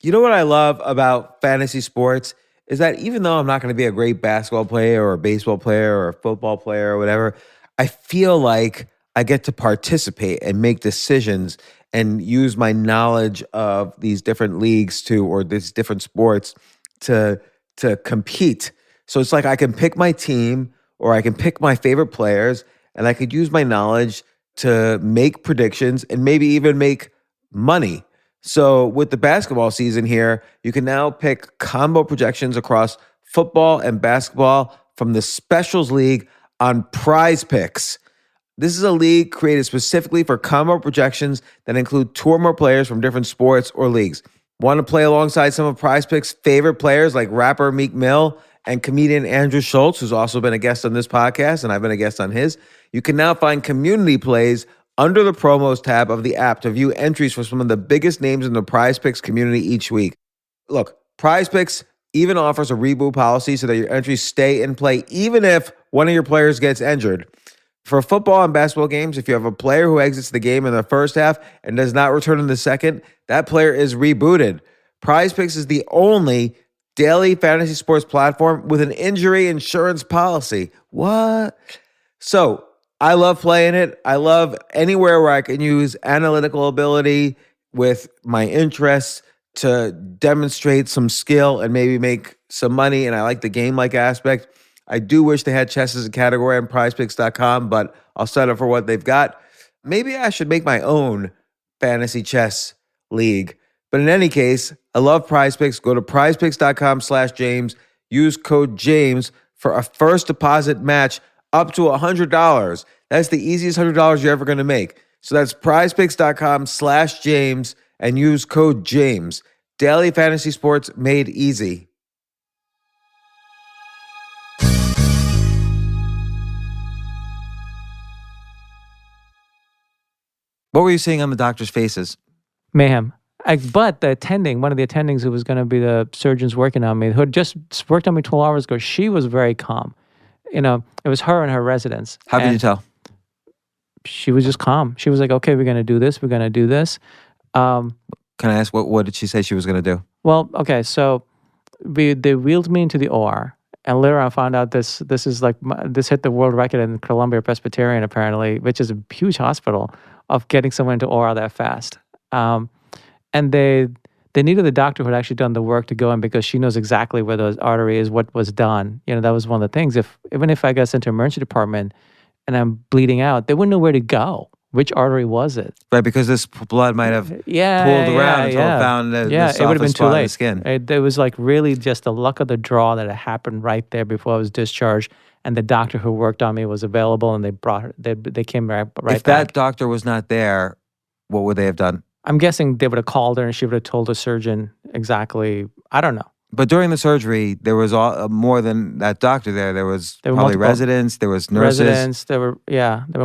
You know what I love about fantasy sports is that even though I'm not going to be a great basketball player or a baseball player or a football player or whatever, I feel like I get to participate and make decisions and use my knowledge of these different leagues or these different sports to compete. So it's like I can pick my team or I can pick my favorite players and I could use my knowledge to make predictions and maybe even make money. So with the basketball season here, you can now pick combo projections across football and basketball from the Specials League on Prize Picks. This is a league created specifically for combo projections that include two or more players from different sports or leagues. Want to play alongside some of Prize Picks' favorite players like rapper Meek Mill and comedian Andrew Schultz, who's also been a guest on this podcast, and I've been a guest on his? You can now find community plays under the promos tab of the app to view entries for some of the biggest names in the Prize Picks community each week. Look, Prize Picks even offers a reboot policy so that your entries stay in play even if one of your players gets injured. For football and basketball games, if you have a player who exits the game in the first half and does not return in the second, that player is rebooted. Prize Picks is the only daily fantasy sports platform with an injury insurance policy. What? So I love playing it. I love anywhere where I can use analytical ability with my interests to demonstrate some skill and maybe make some money. And I like the game-like aspect. I do wish they had chess as a category on prizepicks.com, but I'll settle for what they've got. Maybe I should make my own fantasy chess league. But in any case, I love Prize Picks. Go to prizepicks.com/James. Use code James for a first deposit match up to $100. That's the easiest $100 you're ever going to make. So that's prizepicks.com/James and use code James. Daily fantasy sports made easy. What were you seeing on the doctors' faces? Mayhem. But one of the attendings who was going to be the surgeons working on me, who had just worked on me 12 hours ago, she was very calm. It was her and her residents. How could you tell? She was just calm. She was like, okay, we're going to do this. We're going to do this. Can I ask, what did she say she was going to do? Well, okay, so they wheeled me into the OR. And later on, I found out this hit the world record in Columbia Presbyterian, apparently, which is a huge hospital, of getting someone into OR that fast. And they needed the doctor who had actually done the work to go in because she knows exactly where the artery is, what was done. That was one of the things. Even if I got sent to emergency department and I'm bleeding out, they wouldn't know where to go. Which artery was it? Right, because this blood might have pulled around until it found the it would have been too late. The skin. It was like really just the luck of the draw that it happened right there before I was discharged, and the doctor who worked on me was available, and they brought her. They came right back. If that doctor was not there, what would they have done? I'm guessing they would have called her, and she would have told the surgeon exactly. I don't know. But during the surgery, there was more than that doctor there. There were probably multiple residents, there was nurses. There were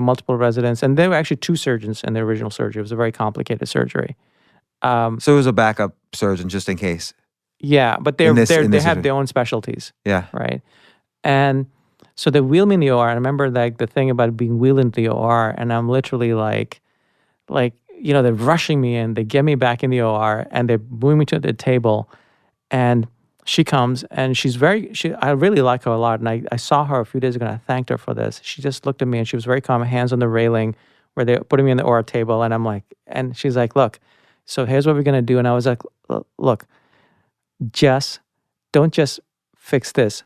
multiple residents. And there were actually two surgeons in the original surgery. It was a very complicated surgery. So it was a backup surgeon just in case. Yeah, but they have their own specialties. Yeah. Right. And so they wheeled me in the OR. And I remember the thing about being wheeled into the OR, and I'm literally like, they're rushing me in. They get me back in the OR, and they're moving me to the table. And she comes, and I really like her a lot. And I saw her a few days ago, and I thanked her for this. She just looked at me, and she was very calm, hands on the railing where they're putting me in the OR table. And I'm like, and she's like, look, so here's what we're going to do. And I was like, look, don't just fix this.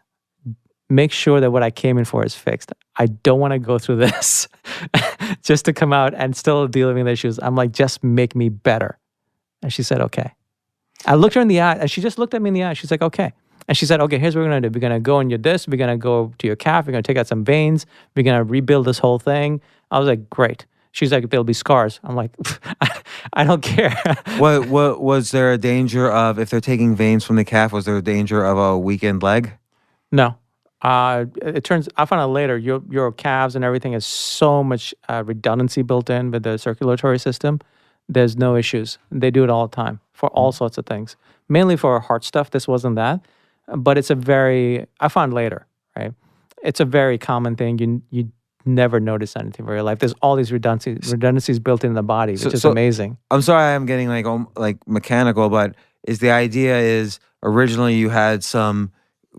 Make sure that what I came in for is fixed. I don't want to go through this just to come out and still dealing with issues. I'm like, just make me better. And she said, okay. I looked her in the eye, and she just looked at me in the eye. She's like, okay. And she said, okay, here's what we're going to do. We're going to go and do this. We're going to go to your calf. We're going to take out some veins. We're going to rebuild this whole thing. I was like, great. She's like, there'll be scars. I'm like, I don't care. What was there a danger of, if they're taking veins from the calf, was there a danger of a weakened leg? No. I found out later, your calves and everything has so much redundancy built in with the circulatory system. There's no issues. They do it all the time for all sorts of things. Mainly for heart stuff. This wasn't that, but I found later, right? It's a very common thing. You never notice anything for your life. There's all these redundancies built in the body, which is amazing. I'm sorry, I'm getting like mechanical, but the idea is originally you had some,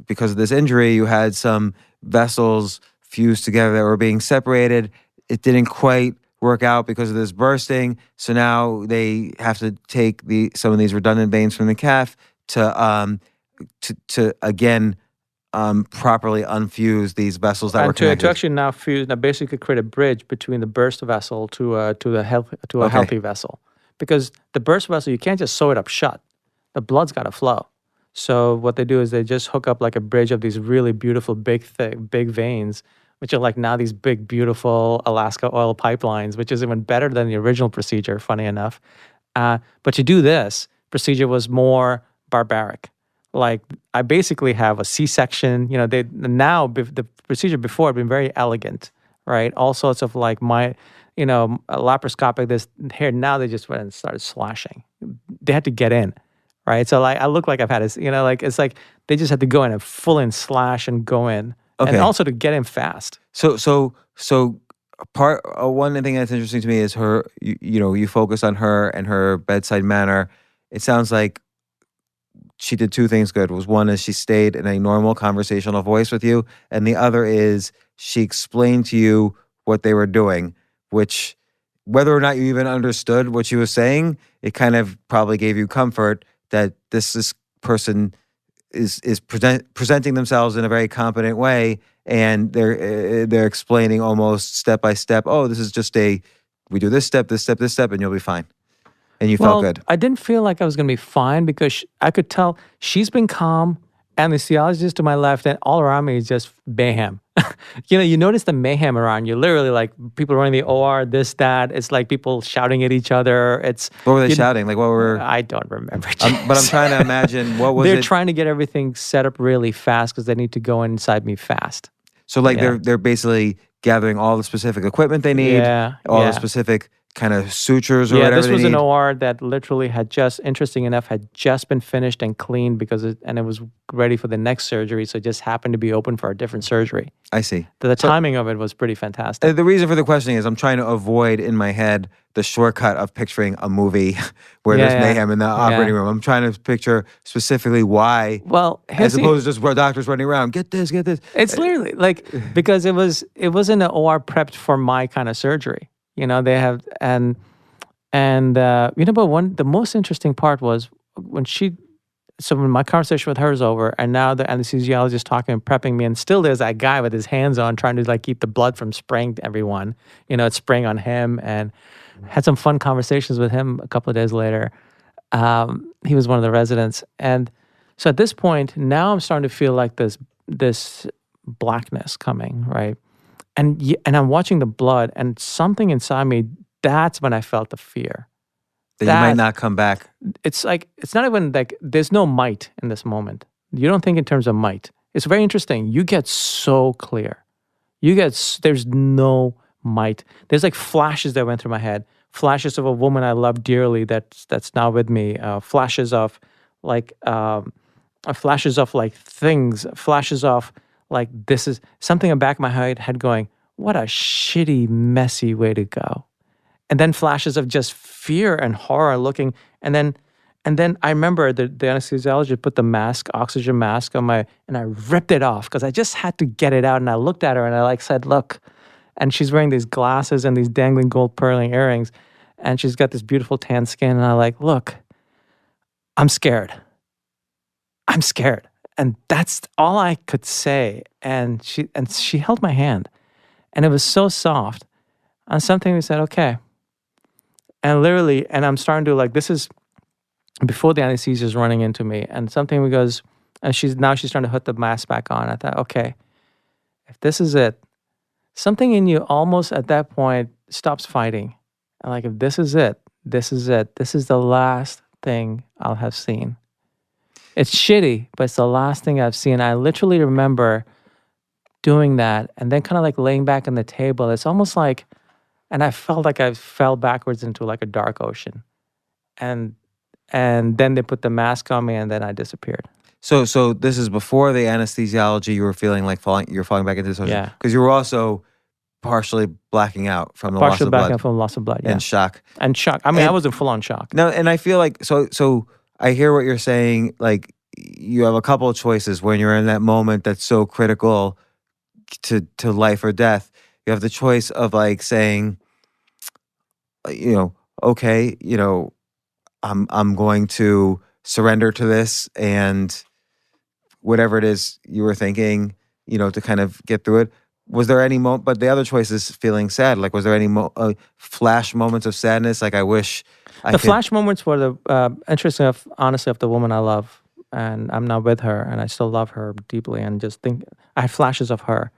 because of this injury, you had some vessels fused together that were being separated. It didn't quite work out because of this bursting. So now they have to take some of these redundant veins from the calf to again properly unfuse these vessels that were connected. To actually now fuse, basically create a bridge between the burst vessel to a healthy vessel, because the burst vessel you can't just sew it up shut. The blood's got to flow. So what they do is they just hook up like a bridge of these really beautiful big veins, which are like now these big beautiful Alaska oil pipelines, which is even better than the original procedure, funny enough. But to do this procedure was more barbaric. Like I basically have a C-section. The procedure before had been very elegant, right? All sorts of like laparoscopic this hair. Now they just went and started slashing. They had to get in. Right, so like I look like I've had it's like they just had to go in and full in slash and go in, and also to get in fast. So one thing that's interesting to me is her. You focus on her and her bedside manner. It sounds like she did two things good. One is she stayed in a normal conversational voice with you, and the other is she explained to you what they were doing, which whether or not you even understood what she was saying, it kind of probably gave you comfort that this person is presenting themselves in a very competent way, and they're explaining almost step by step. Oh, this is just we do this step, and you'll be fine. And you felt good. I didn't feel like I was going to be fine because I could tell she's been calm. Anesthesiologist to my left, and all around me is just mayhem. You notice the mayhem around you. Literally, like people running the OR, this, that. It's like people shouting at each other. What were they shouting? Like what were? I don't remember. But I'm trying to imagine what was. They're trying to get everything set up really fast because they need to go inside me fast. So like they're basically gathering all the specific equipment they need, the specific kind of sutures or whatever. This was an OR that literally had just been finished and cleaned and it was ready for the next surgery. So it just happened to be open for a different surgery. I see. The timing of it was pretty fantastic. The reason for the questioning is I'm trying to avoid in my head the shortcut of picturing a movie where there's mayhem in the operating room. I'm trying to picture specifically why. Well, as opposed to just doctors running around, get this. It's literally like, because it wasn't an OR prepped for my kind of surgery. They have, but the most interesting part was when my conversation with her is over, and now the anesthesiologist talking and prepping me, and still there's that guy with his hands on trying to like keep the blood from spraying to everyone. It's spraying on him, and had some fun conversations with him a couple of days later. He was one of the residents, and so at this point now I'm starting to feel like this blackness coming, right? And I'm watching the blood, and something inside me, that's when I felt the fear. That you might not come back. It's like, it's not even like, there's no might in this moment. You don't think in terms of might. It's very interesting. You get so clear. There's no might. There's like flashes that went through my head. Flashes of a woman I love dearly that's now with me. Flashes of like things. Flashes of like, this is something in the back of my head going, what a shitty, messy way to go. And then flashes of just fear and horror looking. And then I remember the anesthesiologist put the oxygen mask on and I ripped it off because I just had to get it out. And I looked at her and I said, look, and she's wearing these glasses and these dangling gold purling earrings. And she's got this beautiful tan skin. And I look, I'm scared. And that's all I could say. And she held my hand. And it was so soft. And something we said, okay. And literally, and I'm starting to this is before the anesthesia is running into me. And something goes, and she's trying to put the mask back on. I thought, okay, if this is it, something in you almost at that point stops fighting. And if this is it, this is it. This is the last thing I'll have seen. It's shitty, but it's the last thing I've seen. I literally remember doing that, and then kind of like laying back on the table. It's almost like, and I felt like I fell backwards into like a dark ocean, and then they put the mask on me, and then I disappeared. So this is before the anesthesiology. You were feeling like you're falling back into this ocean. Yeah. Because you were also partially blacking out from the loss Partial of back blood and from loss of blood, yeah. and shock. And shock. I mean, I was in full-on shock. No, and I feel like so I hear what you're saying. Like you have a couple of choices when you're in that moment that's so critical to life or death. You have the choice of like saying, okay, I'm going to surrender to this and whatever it is you were thinking, to kind of get through it. Was there any moment? But the other choice is feeling sad. Like, was there any flash moments of sadness? Like, I wish I could. Flash moments were the interesting, honestly, of the woman I love, and I'm not with her, and I still love her deeply, and just think I had flashes of her,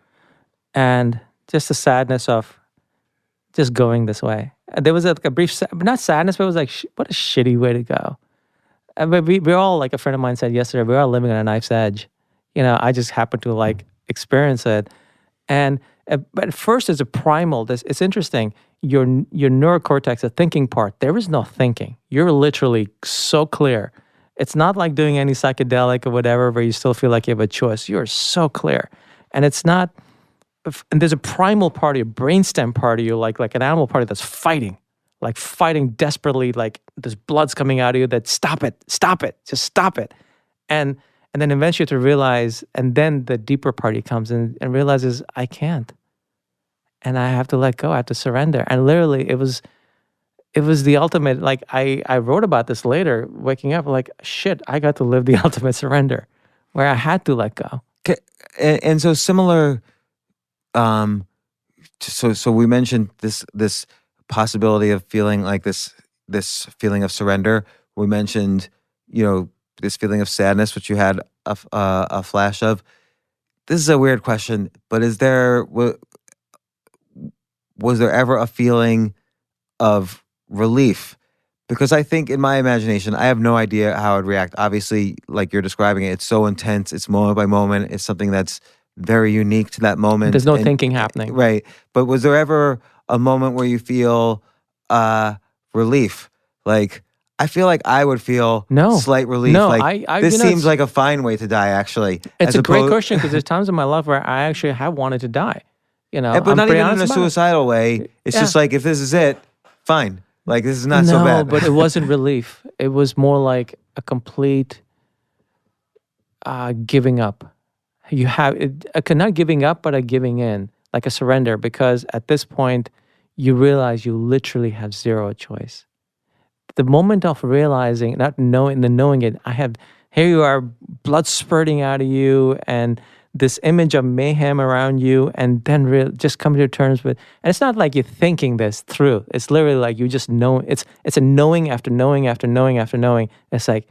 and just the sadness of just going this way. There was a brief, not sadness, but it was like, what a shitty way to go. But we're all, like a friend of mine said yesterday, we're all living on a knife's edge. I just happened to like experience it. And but at first it's a primal, it's interesting. Your neurocortex, the thinking part, there is no thinking. You're literally so clear. It's not like doing any psychedelic or whatever where you still feel like you have a choice. You're so clear. And it's not, and there's a primal part of your brainstem part of you, like an animal part that's fighting desperately, like there's blood's coming out of you that stop it, just stop it. And then eventually you have to realize, and then the deeper party comes in and realizes, I can't. And I have to let go, I have to surrender. And literally it was the ultimate, like I wrote about this later, waking up like, shit, I got to live the ultimate surrender where I had to let go. And so similar, so we mentioned this possibility of feeling like this feeling of surrender. We mentioned, this feeling of sadness, which you had a flash of. This is a weird question, but was there ever a feeling of relief? Because I think in my imagination, I have no idea how I'd react. Obviously, like you're describing it, it's so intense. It's moment by moment. It's something that's very unique to that moment. There's no thinking happening. Right. But was there ever a moment where you feel relief? Like, I feel like I would feel slight relief. No, like, this seems like a fine way to die, actually. It's a great question because there's times in my life where I actually have wanted to die. But not even in a suicidal way. It's just like, if this is it, fine. Like, this is not so bad. No, but it wasn't relief. It was more like a complete giving up. You have, not giving up, but a giving in, like a surrender, because at this point, you realize you literally have zero choice. The moment of realizing, not knowing, the knowing it, here you are, blood spurting out of you, and this image of mayhem around you, and then just come to terms with, and it's not like you're thinking this through. It's literally like you just know, it's a knowing after knowing after knowing after knowing. It's like,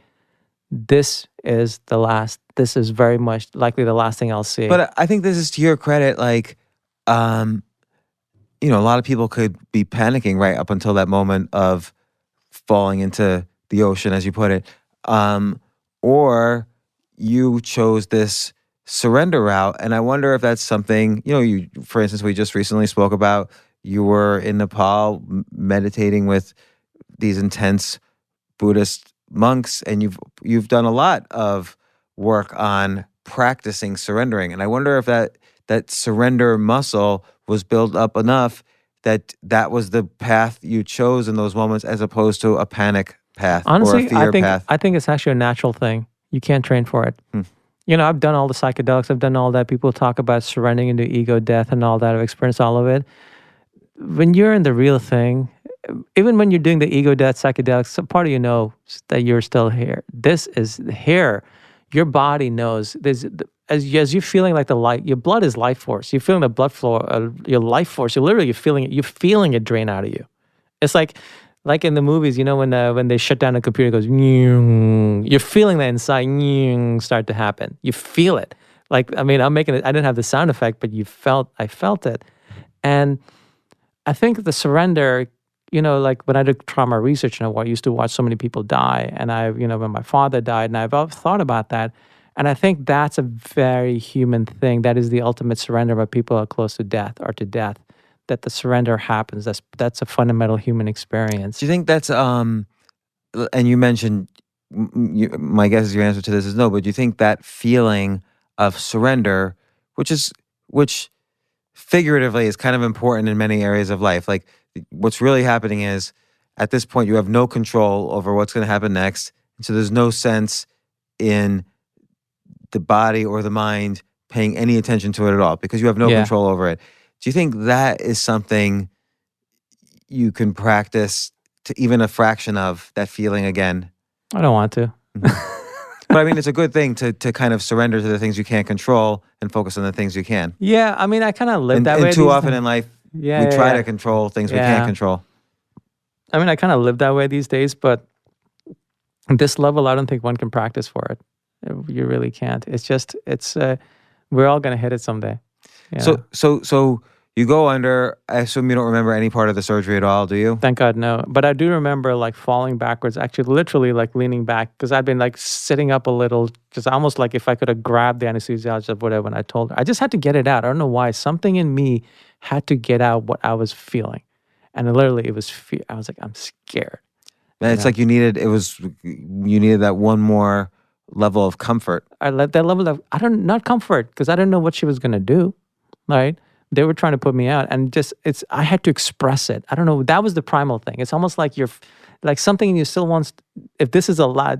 this is the last, this is very much likely the last thing I'll see. But I think this is to your credit, like, a lot of people could be panicking right up until that moment of falling into the ocean, as you put it. Or you chose this surrender route. And I wonder if that's something, you, for instance, we just recently spoke about, you were in Nepal meditating with these intense Buddhist monks, and you've done a lot of work on practicing surrendering. And I wonder if that surrender muscle was built up enough that was the path you chose in those moments, as opposed to a panic path. Honestly, or a fear path. I think it's actually a natural thing. You can't train for it. I've done all the psychedelics. I've done all that. People talk about surrendering into ego death and all that. I've experienced all of it. When you're in the real thing, even when you're doing the ego death psychedelics, some part of you knows that you're still here. This is here. Your body knows. As you're feeling like the light, your blood is life force. You're feeling the blood flow, your life force. You're feeling it. You're feeling it drain out of you. It's like in the movies, when they shut down a computer, it goes, you're feeling that inside start to happen. You feel it. I'm making it. I didn't have the sound effect, but I felt it. And I think the surrender, like when I did trauma research, I used to watch so many people die. And when my father died, and I've thought about that. And I think that's a very human thing. That is the ultimate surrender when people are close to death or to death, that the surrender happens. That's a fundamental human experience. Do you think that's and you mentioned my guess is your answer to this is no, but do you think that feeling of surrender, which figuratively is kind of important in many areas of life, like what's really happening is at this point you have no control over what's going to happen next, and so there's no sense in the body or the mind paying any attention to it at all because you have no control over it. Do you think that is something you can practice to even a fraction of that feeling again? I don't want to. But I mean, it's a good thing to kind of surrender to the things you can't control and focus on the things you can. Yeah, I mean, I kind of live that way. And too often in life, we try to control things we can't control. I mean, I kind of live that way these days, but at this level, I don't think one can practice for it. You really can't. It's just, we're all going to hit it someday. Yeah. So you go under, I assume you don't remember any part of the surgery at all, do you? Thank God, no. But I do remember like falling backwards, actually literally like leaning back because I'd been like sitting up a little, just almost like if I could have grabbed the anesthesiologist or whatever when I told her. I just had to get it out. I don't know why. Something in me had to get out what I was feeling. And literally it was fear. I was like, I'm scared. And it's like you needed that one more level of comfort. I let that level of, not comfort, because I didn't know what she was going to do, right? They were trying to put me out, and I had to express it. I don't know. That was the primal thing. It's almost like like something in you still wants, if this is alive,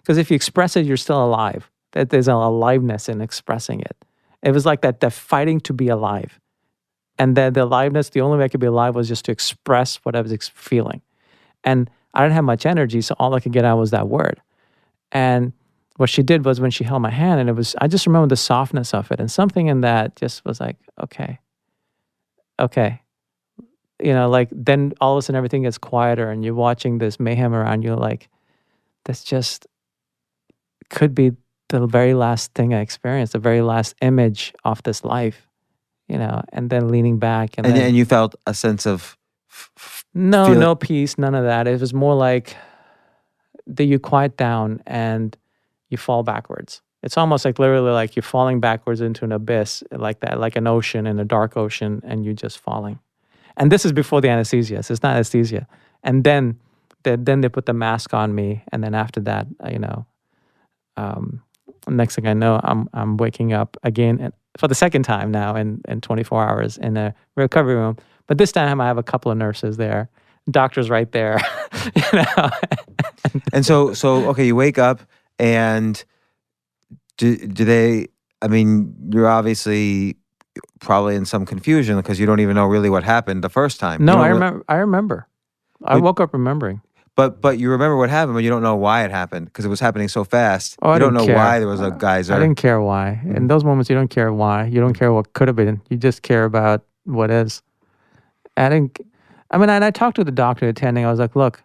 because if you express it, you're still alive. That there's an aliveness in expressing it. It was like that fighting to be alive. And then the aliveness, the only way I could be alive was just to express what I was feeling. And I didn't have much energy, so all I could get out was that word. And what she did was when she held my hand, and I just remember the softness of it, and something in that just was like, okay. Like then all of a sudden everything gets quieter and you're watching this mayhem around you, like, that's just could be the very last thing I experienced, the very last image of this life, and then leaning back. And you felt a sense of... No peace, none of that. It was more like that you quiet down and you fall backwards. It's almost like literally like you're falling backwards into an abyss like that, like an ocean in a dark ocean, and you're just falling. And this is before the anesthesia, so it's not anesthesia. And then they put the mask on me, and then after that, next thing I know, I'm waking up again for the second time now in 24 hours in a recovery room. But this time I have a couple of nurses there, doctors right there, And so okay, you wake up and do they? I mean, you're obviously probably in some confusion because you don't even know really what happened the first time. No, I remember. I woke up remembering. But you remember what happened, but you don't know why it happened because it was happening so fast. Oh, you don't know why there was a geyser. I didn't care why. In those moments, you don't care why. You don't care what could have been. You just care about what is. And I talked to the doctor attending. I was like, look,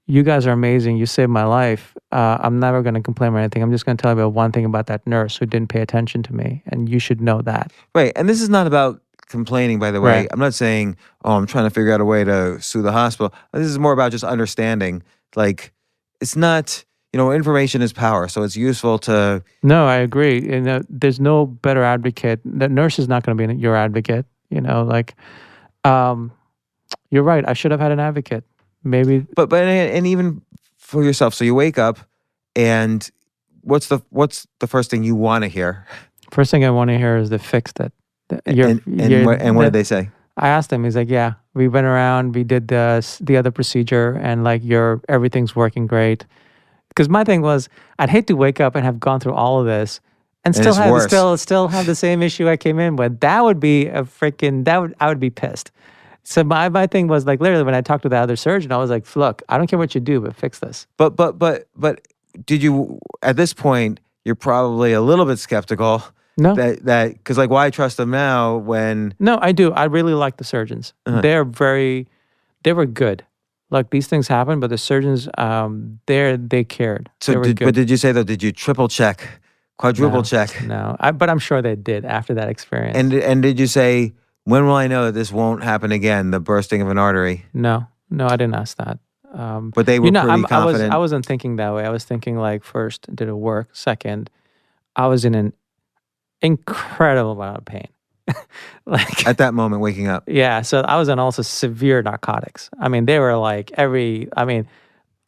you guys are amazing. You saved my life. I'm never going to complain or anything. I'm just going to tell you about one thing about that nurse who didn't pay attention to me. And you should know that. Right. And this is not about complaining, by the way. Right. I'm not saying, I'm trying to figure out a way to sue the hospital. This is more about just understanding. Like, it's not, information is power. So it's useful to... No, I agree. There's no better advocate. The nurse is not going to be your advocate. You're right. I should have had an advocate. Maybe. But even for yourself. So you wake up and what's the first thing you want to hear? First thing I want to hear is to fix that. And what did they say? I asked him. He's like, yeah, we went around, we did the other procedure, and like everything's working great. Because my thing was, I'd hate to wake up and have gone through all of this and still have the same issue I came in with. That would be I would be pissed. So my thing was like literally when I talked to the other surgeon, I was like, look, I don't care what you do, but fix this. But did you at this point? You're probably a little bit skeptical. No, that because like why trust them now when? No, I do. I really like the surgeons. Uh-huh. They were good. Like these things happen, but the surgeons, they cared. So did you say though? Did you triple check, quadruple check? No, but I'm sure they did after that experience. And did you say, when will I know that this won't happen again? The bursting of an artery? No, I didn't ask that. But they were pretty confident. I wasn't thinking that way. I was thinking like, first, did it work? Second, I was in an incredible amount of pain. Like At that moment, waking up. yeah, so I was on also severe narcotics. I mean, they were like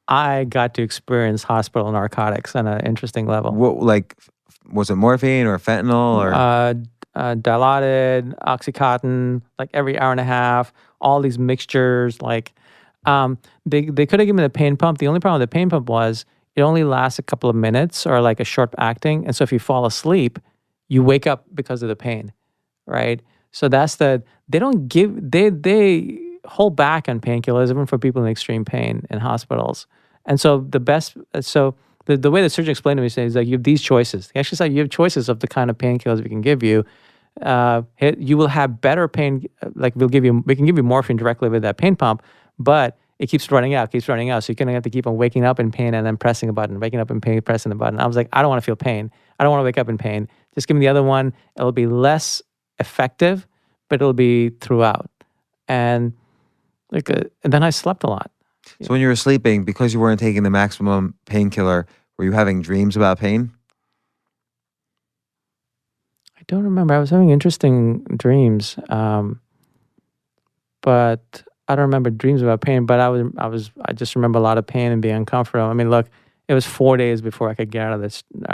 I got to experience hospital narcotics on an interesting level. What, like, was it morphine or fentanyl or? Dilaudid, Oxycontin, like every hour and a half, all these mixtures. Like, they could have given me the pain pump. The only problem with the pain pump was it only lasts a couple of minutes or like a short acting. And so if you fall asleep, you wake up because of the pain, right? So they hold back on painkillers even for people in extreme pain in hospitals. And so the way the surgeon explained to me is like you have these choices. He actually said you have choices of the kind of painkillers we can give you. You will have better pain. Like we can give you morphine directly with that pain pump, but it keeps running out. So you're gonna have to keep on waking up in pain and then pressing a button, waking up in pain, pressing the button. I was like, I don't want to feel pain. I don't want to wake up in pain. Just give me the other one. It'll be less effective, but it'll be throughout. And and then I slept a lot. So when you were sleeping, because you weren't taking the maximum painkiller, were you having dreams about pain? I don't remember. I was having interesting dreams, but I don't remember dreams about pain. But I just remember a lot of pain and being uncomfortable. I mean, look, it was 4 days before I could get out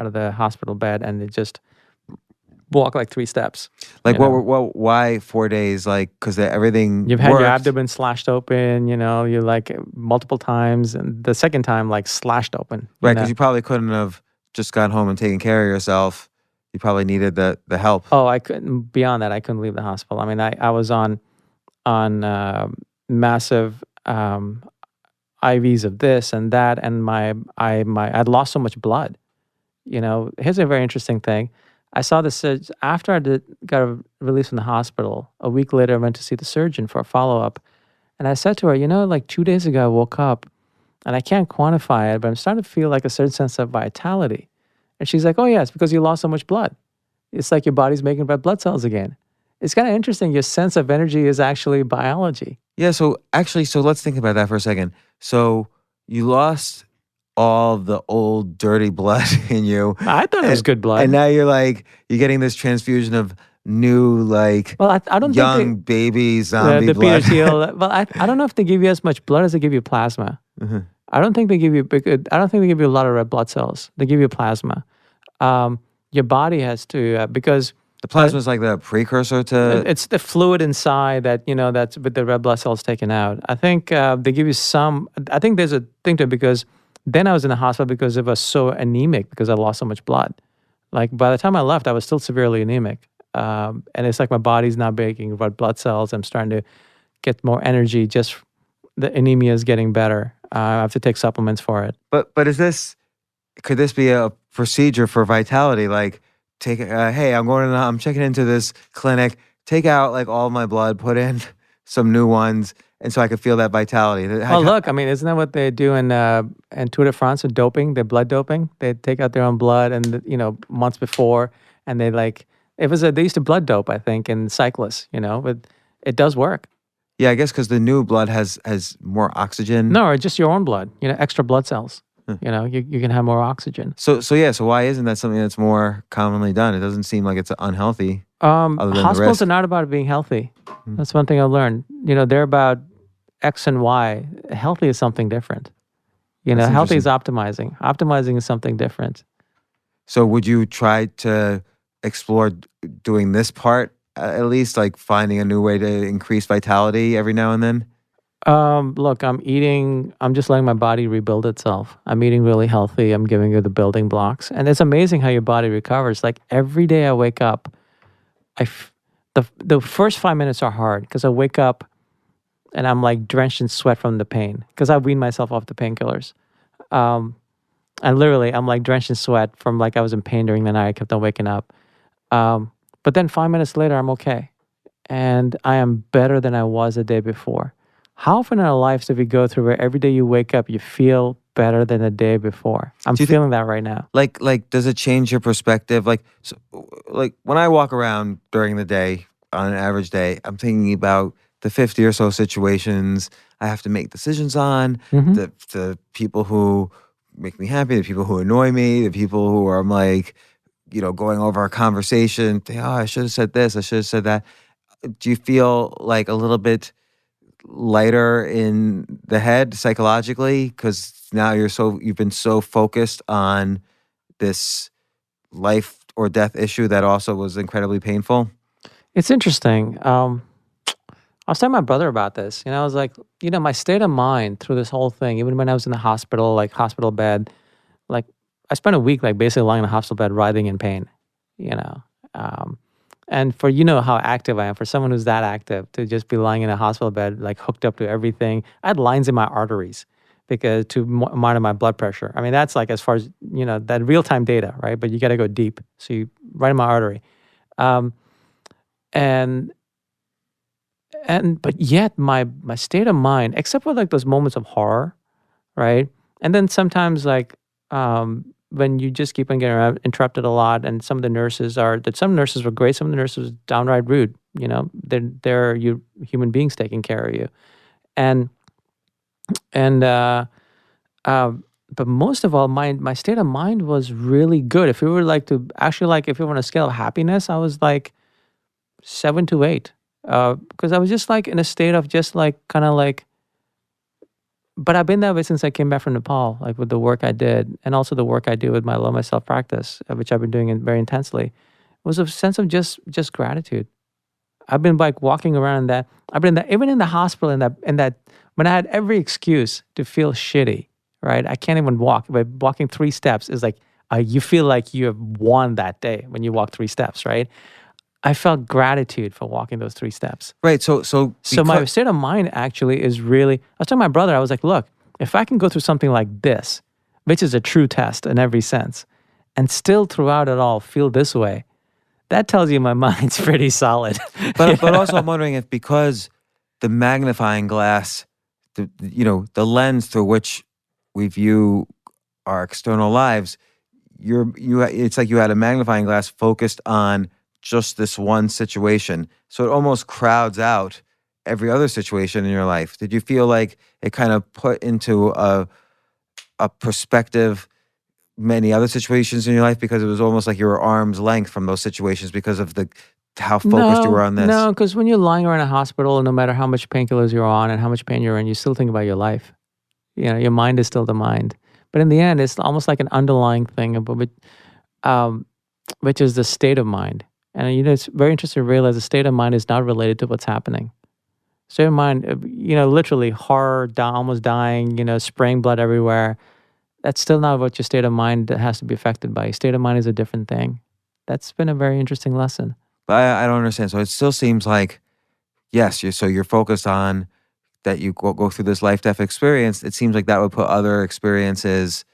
of the hospital bed, and it just walk like 3 steps. Like why 4 days? Like because everything you've had worked. your abdomen slashed open. You like multiple times, and the second time like slashed open. Right, because you probably couldn't have just got home and taken care of yourself. You probably needed the help. Oh, I couldn't. Beyond that, I couldn't leave the hospital. I mean, I was on massive IVs of this and that, and I'd lost so much blood. Here's a very interesting thing. I saw this after I got released from the hospital. A week later, I went to see the surgeon for a follow-up. And I said to her, like 2 days ago, I woke up and I can't quantify it, but I'm starting to feel like a certain sense of vitality. And she's like, oh, yeah, it's because you lost so much blood. It's like your body's making red blood cells again. It's kind of interesting. Your sense of energy is actually biology. Yeah, so let's think about that for a second. So you lost all the old dirty blood in you. I thought it was good blood. And now you're getting this transfusion of new I don't young think baby zombie the blood. Peter Thiel. Well, I don't know if they give you as much blood as they give you plasma. Mm-hmm. I don't think they give you a lot of red blood cells. They give you plasma. Your body has to because The plasma is like the precursor to. It's the fluid inside that's with the red blood cells taken out. I think they give you some. I think there's a thing to it because then I was in the hospital because it was so anemic because I lost so much blood. Like by the time I left, I was still severely anemic, and it's like my body's not making red blood cells. I'm starting to get more energy. Just the anemia is getting better. I have to take supplements for it. But could this be a procedure for vitality? Like hey, I'm checking into this clinic. Take out like all my blood, put in some new ones, and so I could feel that vitality. Look, I mean, isn't that what they do in Tour de France with doping? They're blood doping. They take out their own blood, and months before, and they they used to blood dope, I think, in cyclists. But it does work. Yeah, I guess because the new blood has more oxygen. No, or just your own blood. Extra blood cells. You can have more oxygen. So why isn't that something that's more commonly done? It doesn't seem like it's unhealthy. Hospitals are not about being healthy. Mm-hmm. That's one thing I learned. They're about X and Y. Healthy is something different. Healthy is optimizing. Optimizing is something different. So would you try to explore doing this part at least, like finding a new way to increase vitality every now and then? Look, I'm just letting my body rebuild itself. I'm eating really healthy. I'm giving you the building blocks. And it's amazing how your body recovers. Like every day I wake up, the first 5 minutes are hard because I wake up and I'm like drenched in sweat from the pain because I weaned myself off the painkillers. And literally I'm like drenched in sweat from like I was in pain during the night. I kept on waking up. But then 5 minutes later, I'm okay. And I am better than I was the day before. How often in our lives do we go through where every day you wake up, you feel better than the day before? I'm feeling that right now. Like, does it change your perspective? Like when I walk around during the day, on an average day, I'm thinking about the 50 or so situations I have to make decisions on, Mm-hmm. the people who make me happy, the people who annoy me, the people who I'm like going over a conversation, think, oh, I should have said this, I should have said that. Do you feel like a little bit lighter in the head psychologically because now you've been so focused on this life or death issue that also was incredibly painful? It's interesting. I was telling my brother about this. I was like, my state of mind through this whole thing, even when I was in the hospital, like hospital bed, like I spent a week like basically lying in a hospital bed writhing in pain, and for how active I am, for someone who's that active to just be lying in a hospital bed, like hooked up to everything. I had lines in my arteries because to monitor my blood pressure. I mean, that's like as far as, that real-time data, right? But you got to go deep. So you right in my artery. And but yet my state of mind, except for like those moments of horror, right? And then sometimes like when you just keep on getting interrupted a lot, and some nurses were great, some of the nurses were downright rude. They're you human beings taking care of you, and but most of all, my state of mind was really good. If you were like to actually like if you were on a scale of happiness, I was like 7 to 8, because I was just like in a state of just like kind of like. But I've been that way since I came back from Nepal, like with the work I did, and also the work I do with my Love Myself practice, which I've been doing very intensely. It was a sense of just gratitude. I've been like walking around in that. I've been in that, even in the hospital, in that when I had every excuse to feel shitty, right? I can't even walk. But walking 3 steps is like you feel like you have won that day when you walk 3 steps, right? I felt gratitude for walking those 3 steps. Right. So my state of mind actually is really, I was telling my brother, I was like, look, if I can go through something like this, which is a true test in every sense, and still throughout it all feel this way, that tells you my mind's pretty solid. But also I'm wondering if because the magnifying glass, the lens through which we view our external lives, it's like you had a magnifying glass focused on just this one situation. So it almost crowds out every other situation in your life. Did you feel like it kind of put into a perspective many other situations in your life because it was almost like you were arm's length from those situations because of how focused you were on this? No, because when you're lying around a hospital, no matter how much painkillers you're on and how much pain you're in, you still think about your life. Your mind is still the mind. But in the end, it's almost like an underlying thing, which is the state of mind. And it's very interesting to realize the state of mind is not related to what's happening. State of mind, literally horror, almost dying, spraying blood everywhere. That's still not what your state of mind has to be affected by. Your state of mind is a different thing. That's been a very interesting lesson. But I don't understand. So it still seems like, yes, you're focused on that you go through this life-death experience. It seems like that would put other experiences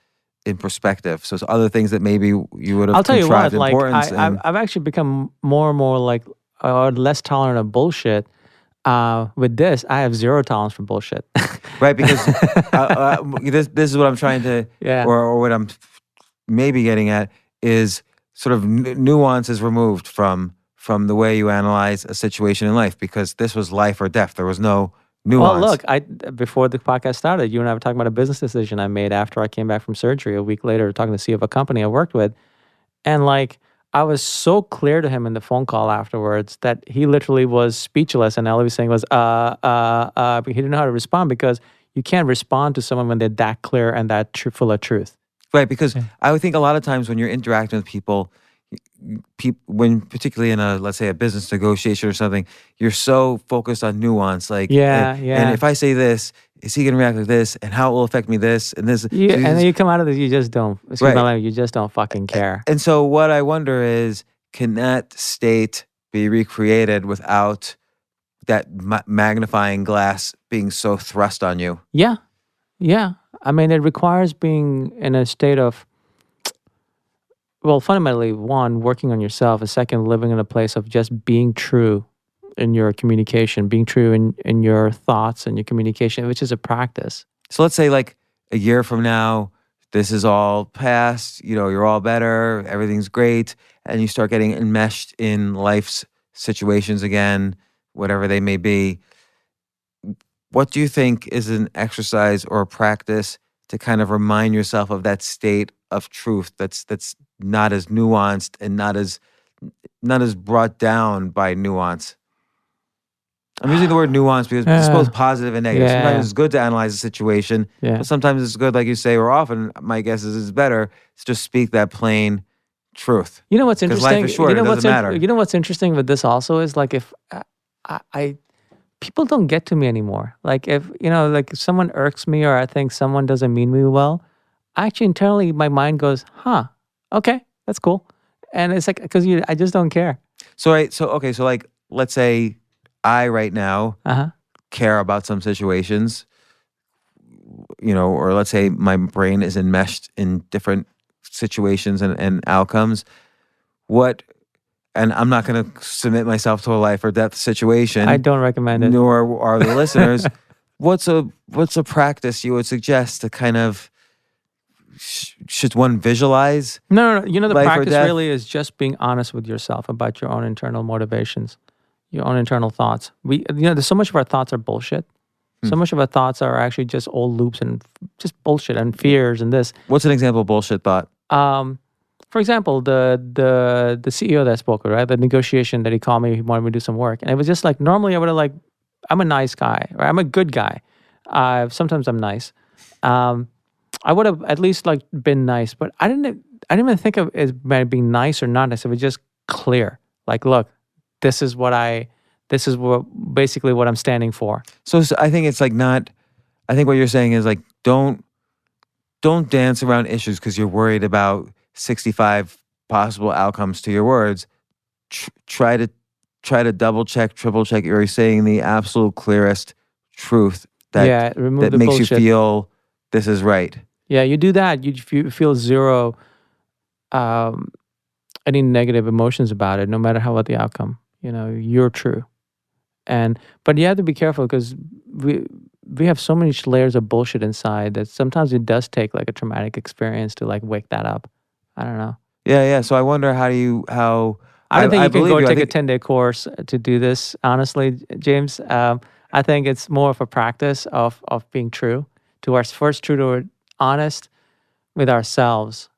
in perspective. So it's other things that maybe you would have I'll tell you what, like importance. I've actually become more and more like less tolerant of bullshit. With this, I have 0 tolerance for bullshit. Right, because this is what I'm trying to, or what I'm maybe getting at is sort of nuances removed from the way you analyze a situation in life, because this was life or death. There was no nuance. Well, look, before the podcast started, you and I were talking about a business decision I made after I came back from surgery a week later, talking to the CEO of a company I worked with. And like, I was so clear to him in the phone call afterwards that he literally was speechless. And all he was saying was, but he didn't know how to respond, because you can't respond to someone when they're that clear and that full of truth. Right, because I would think a lot of times when you're interacting with people, when particularly in let's say a business negotiation or something, you're so focused on nuance. Like, and if I say this, is he going to react like this, and how it will affect me this and this? And then you come out of this, you just don't. You just don't fucking care. And so what I wonder is, can that state be recreated without that magnifying glass being so thrust on you? Yeah. I mean, it requires being in a state of, well, fundamentally, 1, working on yourself, and 2, living in a place of just being true in your communication, being true in your thoughts and your communication, which is a practice. So let's say like a year from now, this is all past, you're all better, everything's great, and you start getting enmeshed in life's situations again, whatever they may be. What do you think is an exercise or a practice to kind of remind yourself of that state of truth that's not as nuanced and not as brought down by nuance. I'm using the word nuance because it's both positive and negative. Yeah. Sometimes it's good to analyze the situation, Yeah. but sometimes it's good, like you say, or often my guess is it's better to just speak that plain truth. You know what's 'Cause interesting? life is short, You know it doesn't matter. You know what's interesting with this also is like if I people don't get to me anymore. Like if like if someone irks me or I think someone doesn't mean me well, I actually internally my mind goes, "Huh, okay, that's cool," and it's like because I just don't care. So like let's say I right now care about some situations, or let's say my brain is enmeshed in different situations and outcomes. And I'm not going to submit myself to a life or death situation. I don't recommend it. Nor are the listeners. What's a practice you would suggest to kind of should one visualize? No. The life or practice death? really is just being honest with yourself about your own internal motivations, your own internal thoughts. There's so much of our thoughts are bullshit. So much of our thoughts are actually just old loops and just bullshit and fears and this. What's an example of bullshit thought? For example, the CEO that I spoke with, right? The negotiation that he called me, he wanted me to do some work. And it was just like, normally I would have I'm a nice guy, or I'm a good guy. Sometimes I'm nice. I would have at least been nice, but I didn't even think of it as being nice or not nice. It was just clear. Like, look, this is basically what I'm standing for. So I think it's not. I think what you're saying is don't dance around issues because you're worried about 65 possible outcomes to your words. Try to double check, triple check. You're saying the absolute clearest truth that remove the makes bullshit. you feel this is right. Yeah, you do that. You feel zero any negative emotions about it, no matter what the outcome. You're true. But you have to be careful because we have so many layers of bullshit inside that sometimes it does take a traumatic experience to wake that up. I don't know. Yeah. So I wonder how I don't think you can go take a a 10-day course to do this, honestly, James. I think it's more of a practice of being true to our first true to honest with ourselves.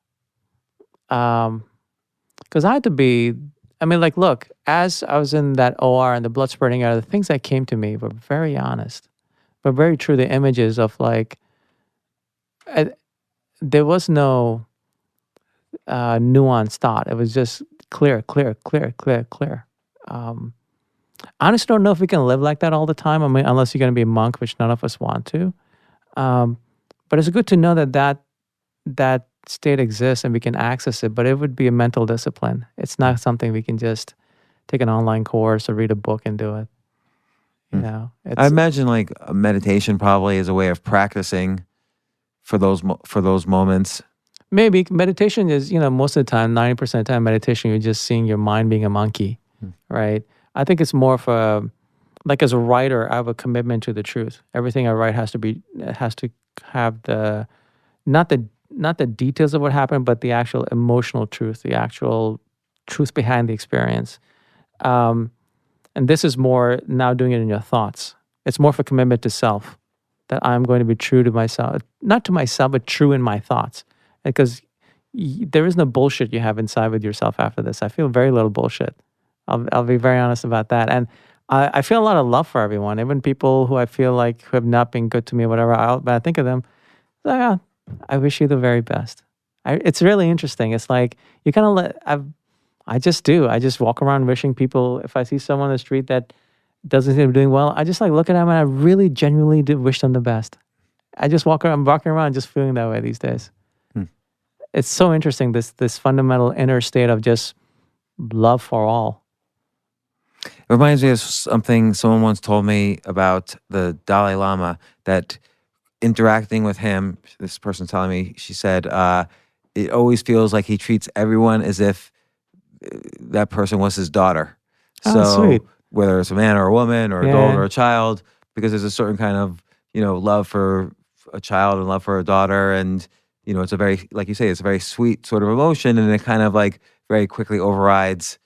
Because I had to be, look, as I was in that OR and the blood spurting out, the things that came to me were very honest, but very true. The images of there was no nuanced thought. It was just clear. I honestly don't know if we can live like that all the time. Unless you're going to be a monk, which none of us want to. But it's good to know that state exists and we can access it, but it would be a mental discipline. It's not something we can just take an online course or read a book and do it. I imagine a meditation probably is a way of practicing for those moments. Maybe meditation is, most of the time, 90% of the time, meditation, you're just seeing your mind being a monkey, right? I think it's more of a, as a writer, I have a commitment to the truth. Everything I write has to have not the details of what happened, but the actual emotional truth, the actual truth behind the experience. And this is more now doing it in your thoughts. It's more of a commitment to self, that I'm going to be true to myself, not to myself, but true in my thoughts. Because there is no bullshit you have inside with yourself after this. I feel very little bullshit. I'll be very honest about that. And I feel a lot of love for everyone, even people who I feel who have not been good to me or whatever. But I think of them, I wish you the very best. It's really interesting. It's you kind of I just do. I just walk around wishing people, if I see someone on the street that doesn't seem to be doing well, I just look at them and I really genuinely do wish them the best. I just I'm walking around just feeling that way these days. It's so interesting, this fundamental inner state of just love for all. It reminds me of something someone once told me about the Dalai Lama, that interacting with him, this person telling me, she said, it always feels like he treats everyone as if that person was his daughter. Oh, sweet. Whether it's a man or a woman or adult or a child, because there's a certain kind of, love for a child and love for a daughter. And, it's a very, like you say, it's a very sweet sort of emotion. And it kind of very quickly overrides,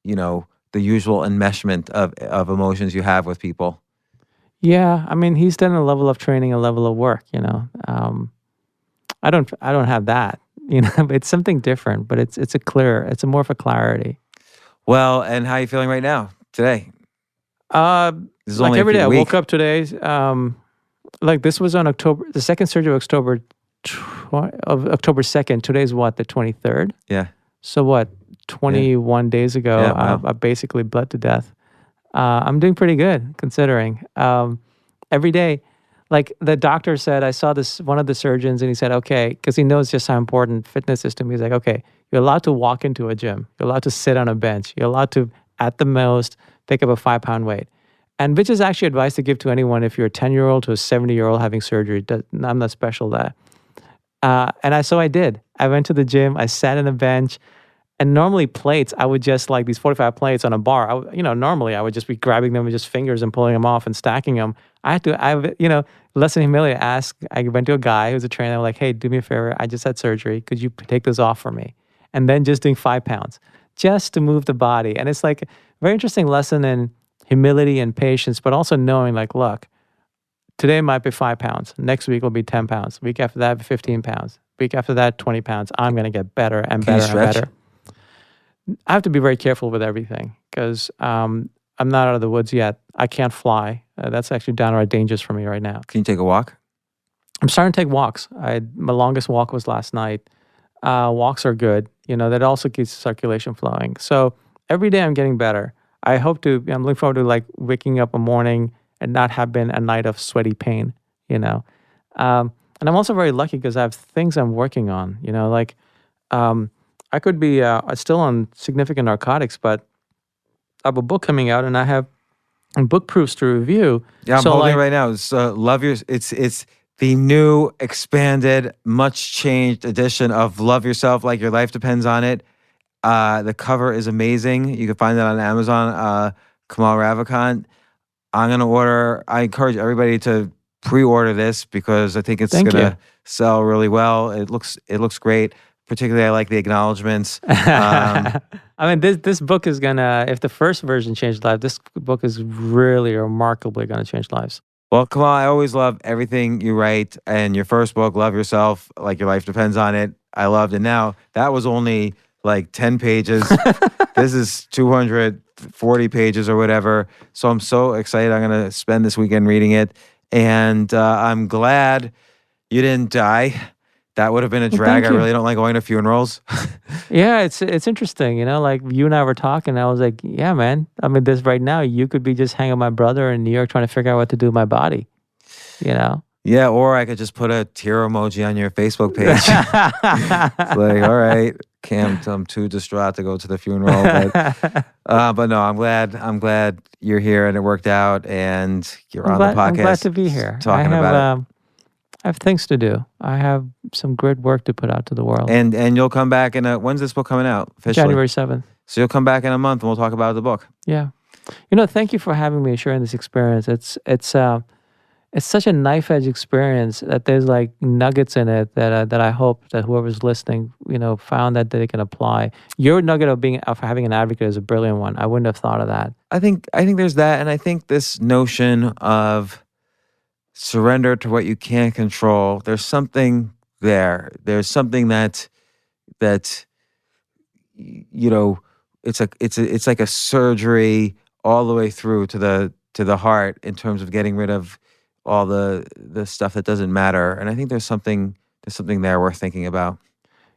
the usual enmeshment of emotions you have with people. Yeah. He's done a level of training, a level of work, I don't have that. It's something different, but it's it's a more of a clarity. Well, and how are you feeling right now, today? This is Like only every a day, I week. woke up today. Like this was on the second surgery of October 2nd. Today's what, the 23rd? Yeah. So what, 21 days ago, Yeah, wow. I basically bled to death. I'm doing pretty good considering. Every day, like the doctor said, I saw one of the surgeons, and he said, okay, because he knows just how important fitness is to me. He's like, okay, you're allowed to walk into a gym. You're allowed to sit on a bench. You're allowed to, at the most, pick up a 5-pound weight. And which is actually advice to give to anyone if you're a 10-year-old to a 70-year-old having surgery. I'm not special there. So I did. I went to the gym. I sat on a bench. And normally plates, I would just like these 45 plates on a bar. Normally I would just be grabbing them with just fingers and pulling them off and stacking them. Less than humility, I went to a guy who's a trainer. I'm like, hey, do me a favor. I just had surgery. Could you take this off for me? And then just doing 5 pounds just to move the body. And it's like a very interesting lesson in humility and patience, but also knowing like, look, today might be 5 pounds. Next week will be 10 pounds. Week after that, 15 pounds. Week after that, 20 pounds. I'm going to get better and Can you better and stretch? better. I have to be very careful with everything because I'm not out of the woods yet. I can't fly. That's actually downright dangerous for me right now. Can you take a walk? I'm starting to take walks. My longest walk was last night. Walks are good. That also keeps circulation flowing. So every day I'm getting better. I'm looking forward to like waking up a morning and not have been a night of sweaty pain, And I'm also very lucky because I have things I'm working on, I could be still on significant narcotics, but I have a book coming out and I have book proofs to review. Yeah, I'm holding it right now. It's It's the new, expanded, much changed edition of Love Yourself Like Your Life Depends on It. The cover is amazing. You can find it on Amazon. Kamal Ravikant. I encourage everybody to pre-order this because I think it's going to sell really well. It looks great. Particularly, I like the acknowledgments. This book is gonna, if the first version changed lives, this book is really remarkably gonna change lives. Well, Kamal, I always love everything you write. And your first book, Love Yourself Like Your Life Depends on It, I loved it. Now, that was only like 10 pages. This is 240 pages or whatever. So I'm so excited. I'm going to spend this weekend reading it. And I'm glad you didn't die. That would have been a drag. I really don't like going to funerals. Yeah, it's interesting. Like you and I were talking. I was like, yeah, man. This right now, you could be just hanging with my brother in New York trying to figure out what to do with my body. Yeah, or I could just put a tear emoji on your Facebook page. It's like, all right, Cam, I'm too distraught to go to the funeral. But no, I'm glad you're here and it worked out and you're on the podcast. I'm glad to be here. Talking about it. I have things to do. I have some great work to put out to the world. And you'll come back when's this book coming out officially? January 7th. So you'll come back in a month and we'll talk about the book. Yeah. Thank you for having me and sharing this experience. It's such a knife edge experience that there's like nuggets in it that I hope that whoever's listening, found that they can apply. Your nugget of having an advocate is a brilliant one. I wouldn't have thought of that. I think there's that, and I think this notion of surrender to what you can't control. There's something there. There's something that it's like a surgery all the way through to the heart in terms of getting rid of all the stuff that doesn't matter. And I think there's something there worth thinking about.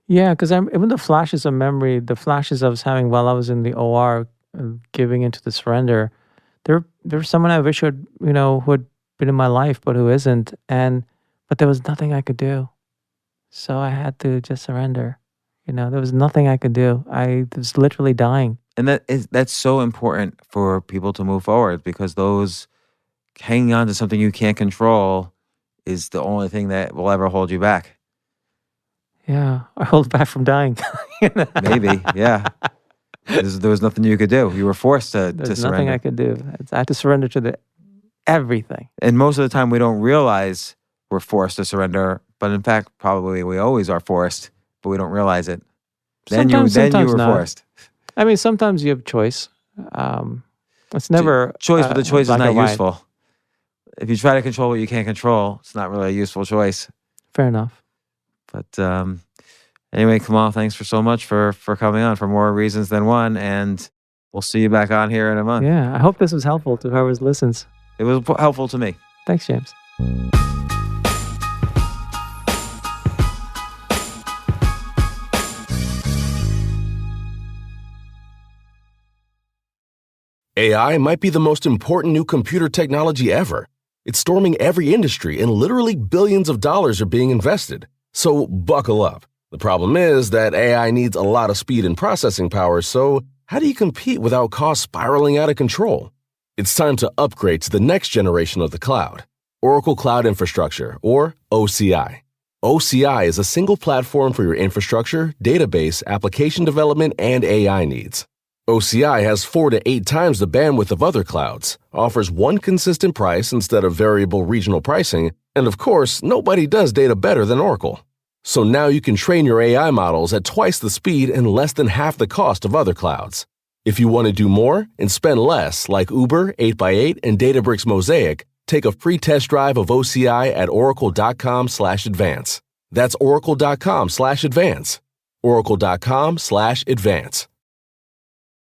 Yeah, because even the flashes of memory, the flashes I was having while I was in the OR, giving into the surrender, there's someone I wish who had been in my life, but who isn't. But there was nothing I could do. So I had to just surrender. There was nothing I could do. I was literally dying. And that's so important for people to move forward because hanging on to something you can't control is the only thing that will ever hold you back. Yeah, or hold back from dying. Maybe, yeah. There was nothing you could do. You were forced to surrender. There's nothing I could do. I had to surrender to everything. And most of the time we don't realize we're forced to surrender, but in fact, probably we always are forced, but we don't realize it. Then you were not. forced. Sometimes you have choice. It's never choice, but the choice is not white. useful. If you try to control what you can't control, it's not really a useful choice. Fair enough. But Anyway, Kamal, thanks so much for coming on for more reasons than one, and we'll see you back on here in a month. Yeah, I hope this was helpful to whoever listens. It was helpful to me. Thanks, James. AI might be the most important new computer technology ever. It's storming every industry, and literally billions of dollars are being invested. So buckle up. The problem is that AI needs a lot of speed and processing power, so how do you compete without costs spiraling out of control? It's time to upgrade to the next generation of the cloud, Oracle Cloud Infrastructure, or OCI. OCI is a single platform for your infrastructure, database, application development, and AI needs. OCI has 4 to 8 times the bandwidth of other clouds, offers one consistent price instead of variable regional pricing, and of course, nobody does data better than Oracle. So now you can train your AI models at twice the speed and less than half the cost of other clouds. If you want to do more and spend less, like Uber, 8x8, and Databricks Mosaic, take a free test drive of OCI at oracle.com/advance. That's oracle.com/advance. oracle.com/advance.